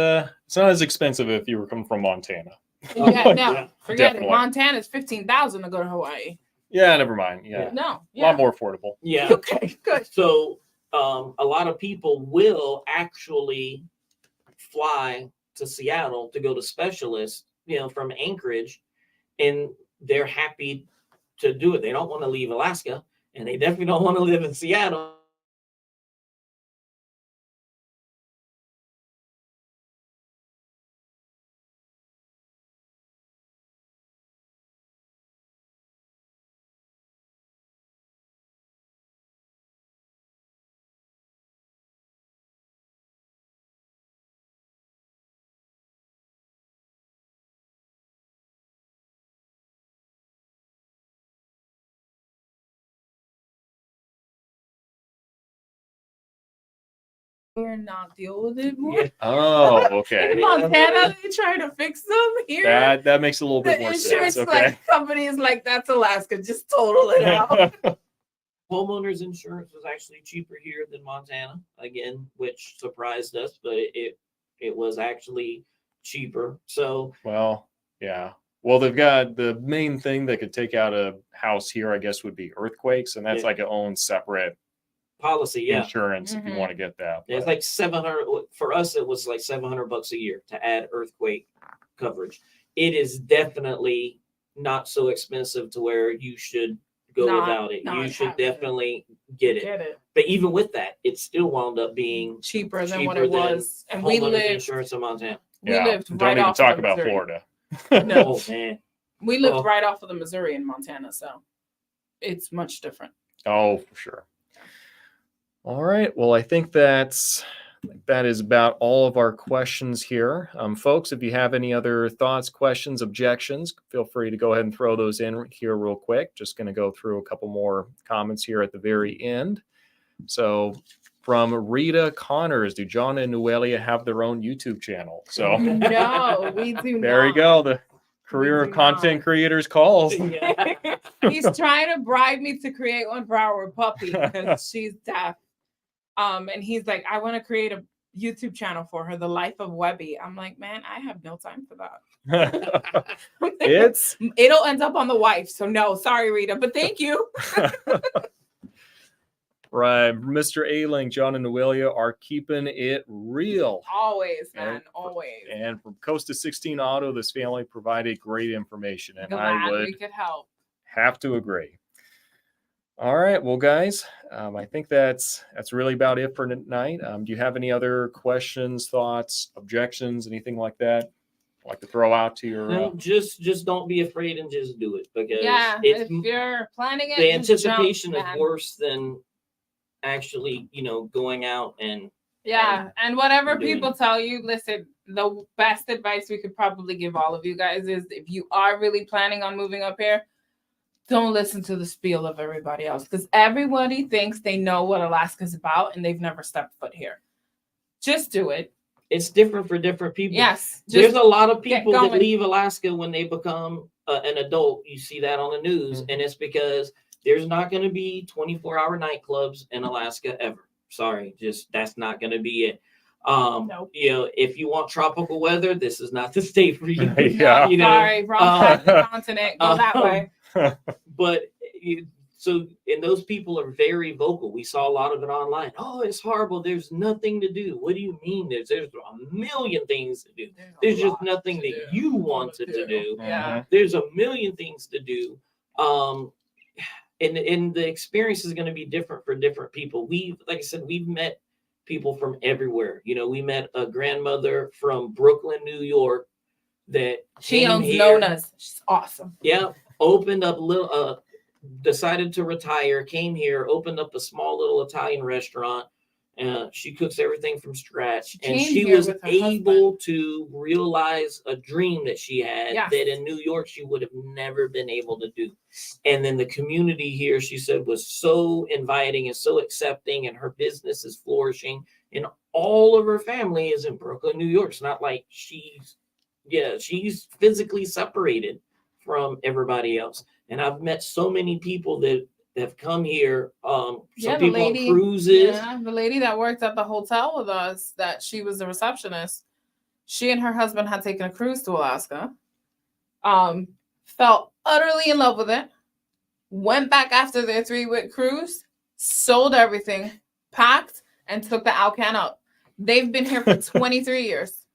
as expensive if you were coming from Montana. Yeah, no, Yeah, forget definitely. it. Montana's $15,000 to go to Hawaii. Yeah, never mind. Yeah. No, A lot more affordable. Yeah. Okay, good. So a lot of people will actually fly to Seattle to go to specialists, from Anchorage, and they're happy to do it. They don't want to leave Alaska, and they definitely don't want to live in Seattle. and not deal with it more. Yeah. Oh, okay. In Montana, they try to fix them here. That makes a little bit The more insurance sense. Okay. company is like, that's Alaska, just total it out. Homeowners insurance was actually cheaper here than Montana, again, which surprised us, but it was actually cheaper. So Well, yeah. Well, they've got the main thing that could take out a house here, I guess, would be earthquakes, and that's Yeah. like its own separate policy, yeah. insurance if you Mhm. want to get that. It's but- like 700 for us. It was like $700 a year to add earthquake coverage. It is definitely not so expensive to where you should go Not- without it. not You should having it. definitely get it. Get it. But even with that, it still wound up being Cheaper than what cheaper it than was. And we homeowners lived, insurance in Montana. we yeah. lived Don't right even off talk of the about Missouri. Florida. No. Oh man, We lived Oh. right off of the Missouri in Montana, so it's much different. Oh, for sure. All right. Well, I think that is about all of our questions here. Folks, if you have any other thoughts, questions, objections, feel free to go ahead and throw those in here real quick. Just going to go through a couple more comments here at the very end. So from Rita Connors, do John and Noelia have their own YouTube channel? So No, we do there you not. go. The career do of content not. creators calls. yeah. He's trying to bribe me to create one for our puppy because she's deaf. And he's like, I want to create a YouTube channel for her, The Life of Webby. I'm like, man, I have no time for that. It's It'll end up on the wife. So no, sorry, Rita, but thank you. right. Mr. Ailing, John and Noelia are keeping it real. Always, man, And- always. And from Coast to 16 Auto, this family provided great information, and Glad I would we could help. have to agree. All right, well, guys, I think that's really about it for tonight. Do you have any other questions, thoughts, objections, anything like that? Like to throw out to your? No, just don't be afraid and just do it, because Yeah, it's if you're planning it, the just jump, anticipation is man. worse than actually, going out and Yeah, and whatever doing people tell you, listen, the best advice we could probably give all of you guys is if you are really planning on moving up here, don't listen to the spiel of everybody else, because everybody thinks they know what Alaska's about and they've never stepped foot here. Just do it. it's different for different people. Yes. There's Just a lot of get people that going. leave Alaska when they become an adult. You see that on the news, Mhm. and it's because there's not going to be 24-hour nightclubs in Alaska ever. Sorry, just that's not going to be it. Nope. If you want tropical weather, this is not the state for you. Yeah. You know, sorry, wrong side of the continent. Go that way. But and those people are very vocal. We saw a lot of it online. Oh, it's horrible. There's nothing to do. What do you mean? There's a million things to do. There's a just lot nothing to that do. you wanted to do. Yeah. There's a million things to do. And the experience is going to be different for different people. Like I said, we've met people from everywhere. We met a grandmother from Brooklyn, New York, that She came owns here. Nona's. She's awesome. Yeah, opened up decided to retire, came here, opened up a small little Italian restaurant. She cooks everything from scratch, and came she here was with her able to realize a dream that she had Yes. that in New York she would have never been able to do. And then the community here, she said, was so inviting and so accepting, and her business is flourishing, and all of her family is in Brooklyn, New York. It's not like she's physically separated from everybody else. And I've met so many people that have come here. Some Yeah, the people lady- on cruises. Yeah, the lady that worked at the hotel with us, that she was the receptionist. She and her husband had taken a cruise to Alaska. Fell utterly in love with it. Went back after their 3-week cruise, sold everything, packed, and took the Alcan up. They've been here for 23 years.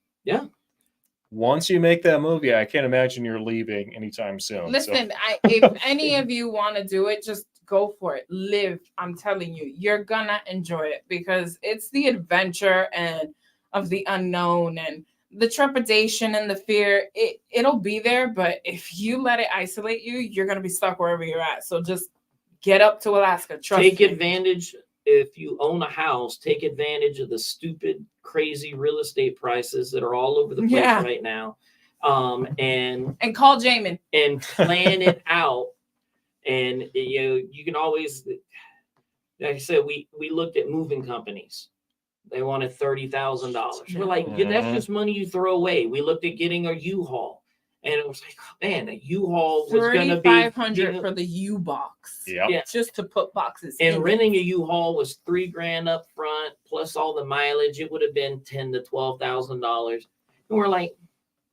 Once you make that move, I can't imagine you're leaving anytime soon. Listen, if any of you want to do it, just go for it. Live. I'm telling you, you're gonna enjoy it, because it's the adventure and of the unknown and the trepidation and the fear. It'll be there, but if you let it isolate you, you're gonna be stuck wherever you're at. So just get up to Alaska. Trust Take me. advantage. If you own a house, take advantage of the stupid, crazy real estate prices that are all over the place Yeah. right now. And And call Jamin. plan it out. And you can always, like I said, we looked at moving companies. They wanted $30,000. We're like, Mhm. that's just money you throw away. We looked at getting a U-Haul, and it was like, oh, man, a U-Haul was going to be $3,500 for the U box. Yep. Yeah. Just to put boxes And in renting it. a U-Haul was $3,000 up front, plus all the mileage. It would have been $10,000 to $12,000. And we're like,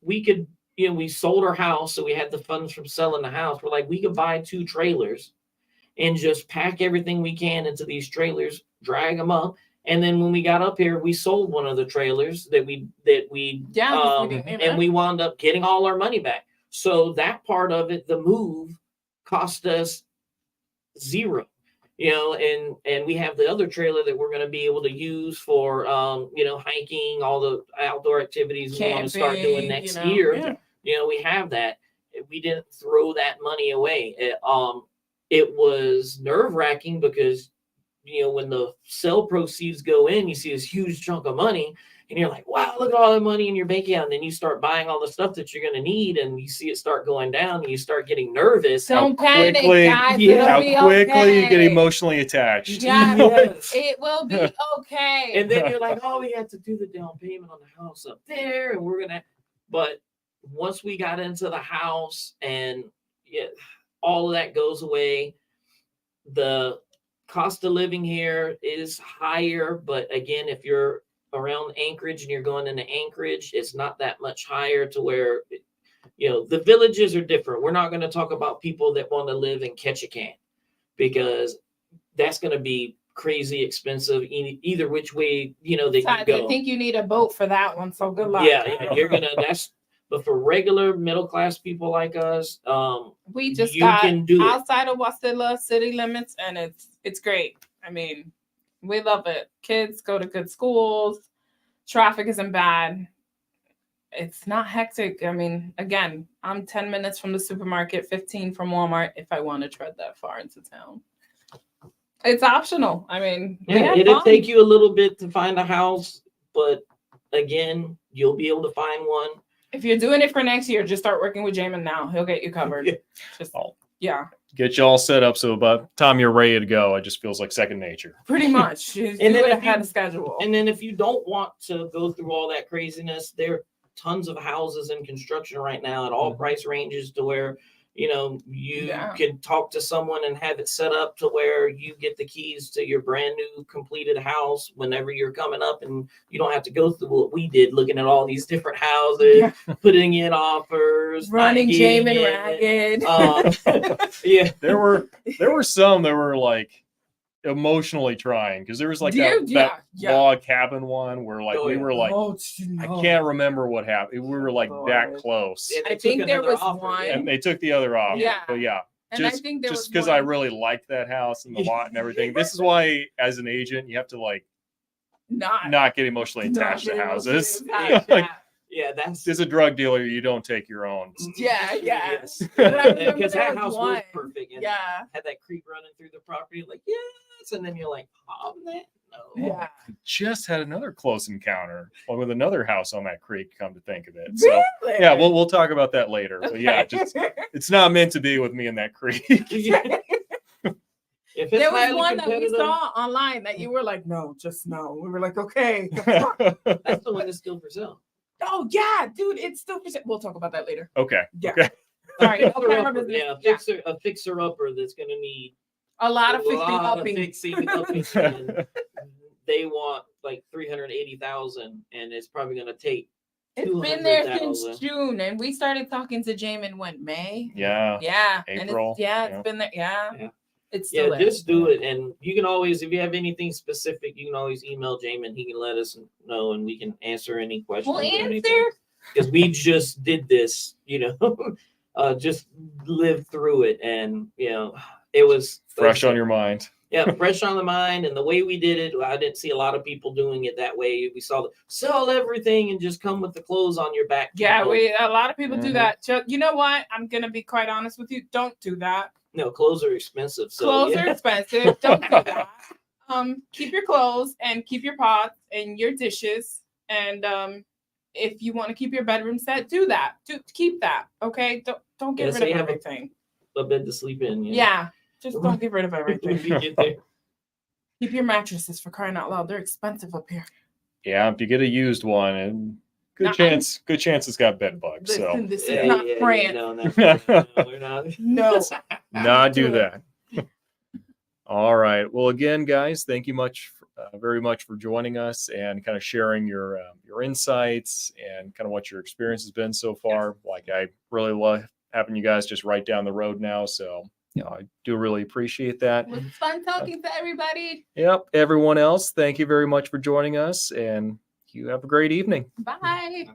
we could, we sold our house, so we had the funds from selling the house. We're like, we could buy 2 trailers and just pack everything we can into these trailers, drag them up. And then when we got up here, we sold one of the trailers that we and we wound up getting all our money back. So that part of it, the move, cost us $0. And we have the other trailer that we're going to be able to use for hiking, all the outdoor activities we want to start doing next year. Yeah. We have that. We didn't throw that money away. It was nerve-wracking because when the sale proceeds go in, you see this huge chunk of money and you're like, wow, look at all the money in your bank account. And then you start buying all the stuff that you're going to need and you see it start going down and you start getting nervous. Don't panic, quickly- guys. Yeah. It'll be How quickly okay. you get emotionally attached. Yeah. Yes. It will be okay. And then you're like, oh, we have to do the down payment on the house up there. And we're going to, but once we got into the house and all of that goes away, the cost of living here is higher. But again, if you're around Anchorage and you're going into Anchorage, it's not that much higher to where, the villages are different. We're not going to talk about people that want to live in Ketchikan because that's going to be crazy expensive either which way, they can go. I think you need a boat for that one. So good luck. Yeah, you're going to, but for regular middle class people like us, we just you can do it. outside of Wasilla city limits, and it's great. I mean, we love it. Kids go to good schools. Traffic isn't bad. It's not hectic. I mean, again, I'm 10 minutes from the supermarket, 15 from Walmart if I want to tread that far into town. It's optional. I mean, it'll take you a little bit to find a house, but again, you'll be able to find one. If you're doing it for next year, just start working with Jamin now. He'll get you covered. Get you all set up so by the time you're ready to go, it just feels like second nature. Pretty much. And then if had a schedule. And then if you don't want to go through all that craziness, there are tons of houses in construction right now at all price ranges to where you can talk to someone and have it set up to where you get the keys to your brand new completed house whenever you're coming up, and you don't have to go through what we did, looking at all these different houses, putting in offers, running Jamin ragged. There were some that were like emotionally trying because there was like that log cabin one where like we were like, I can't remember what happened. We were like that close. I think there was one, and they took the other off. But and I think there was because I really liked that house and the lot and everything. This is why, as an agent, you have to like not get emotionally attached to houses. As a drug dealer, you don't take your own. Yes. Because that house was perfect. And had that creek running through the property, like yes, and then you're like, oh man, no. I just had another close encounter with another house on that creek. Come to think of it, so we'll talk about that later. But it's not meant to be with me in that creek. There was one that we saw online that you were like, no, just no. We were like, okay. That's the one that's still for sale. Oh yeah, dude, it's still for sale. We'll talk about that later. Okay. Okay. Sorry. A fixer upper that's going to need a lot of fixing upping. And they want like $380,000, and it's probably going to take. It's been there since June, and we started talking to Jamin when May. Yeah. April. It's been there. Yeah. It's still there. Just do it, and you can always, if you have anything specific, you can always email Jamin. He can let us know, and we can answer any questions. We'll answer because we just did this, just lived through it, and it was fresh on your mind. Fresh on the mind, and the way we did it, I didn't see a lot of people doing it that way. We saw sell everything and just come with the clothes on your back. Yeah, a lot of people do that. You know what? I'm gonna be quite honest with you. Don't do that. No, clothes are expensive. So clothes are expensive. Don't do that. Keep your clothes and keep your pots and your dishes. And if you want to keep your bedroom set, do that. Keep that. Okay. Don't get rid of everything. A bed to sleep in. Yeah. Just don't get rid of everything. Keep your mattresses, for crying out loud. They're expensive up here. Yeah, if you get a used one, and good Now, chance it's got bed bugs. Listen, So this is not France. No, no, we're not. No. not do do it. that. All right. Well, again, guys, thank you very much for joining us and kind of sharing your insights and kind of what your experience has been so far. Like, I really love having you guys just right down the road now. So, I do really appreciate that. It was fun talking to everybody. Yep. Everyone else, thank you very much for joining us, and you have a great evening. Bye.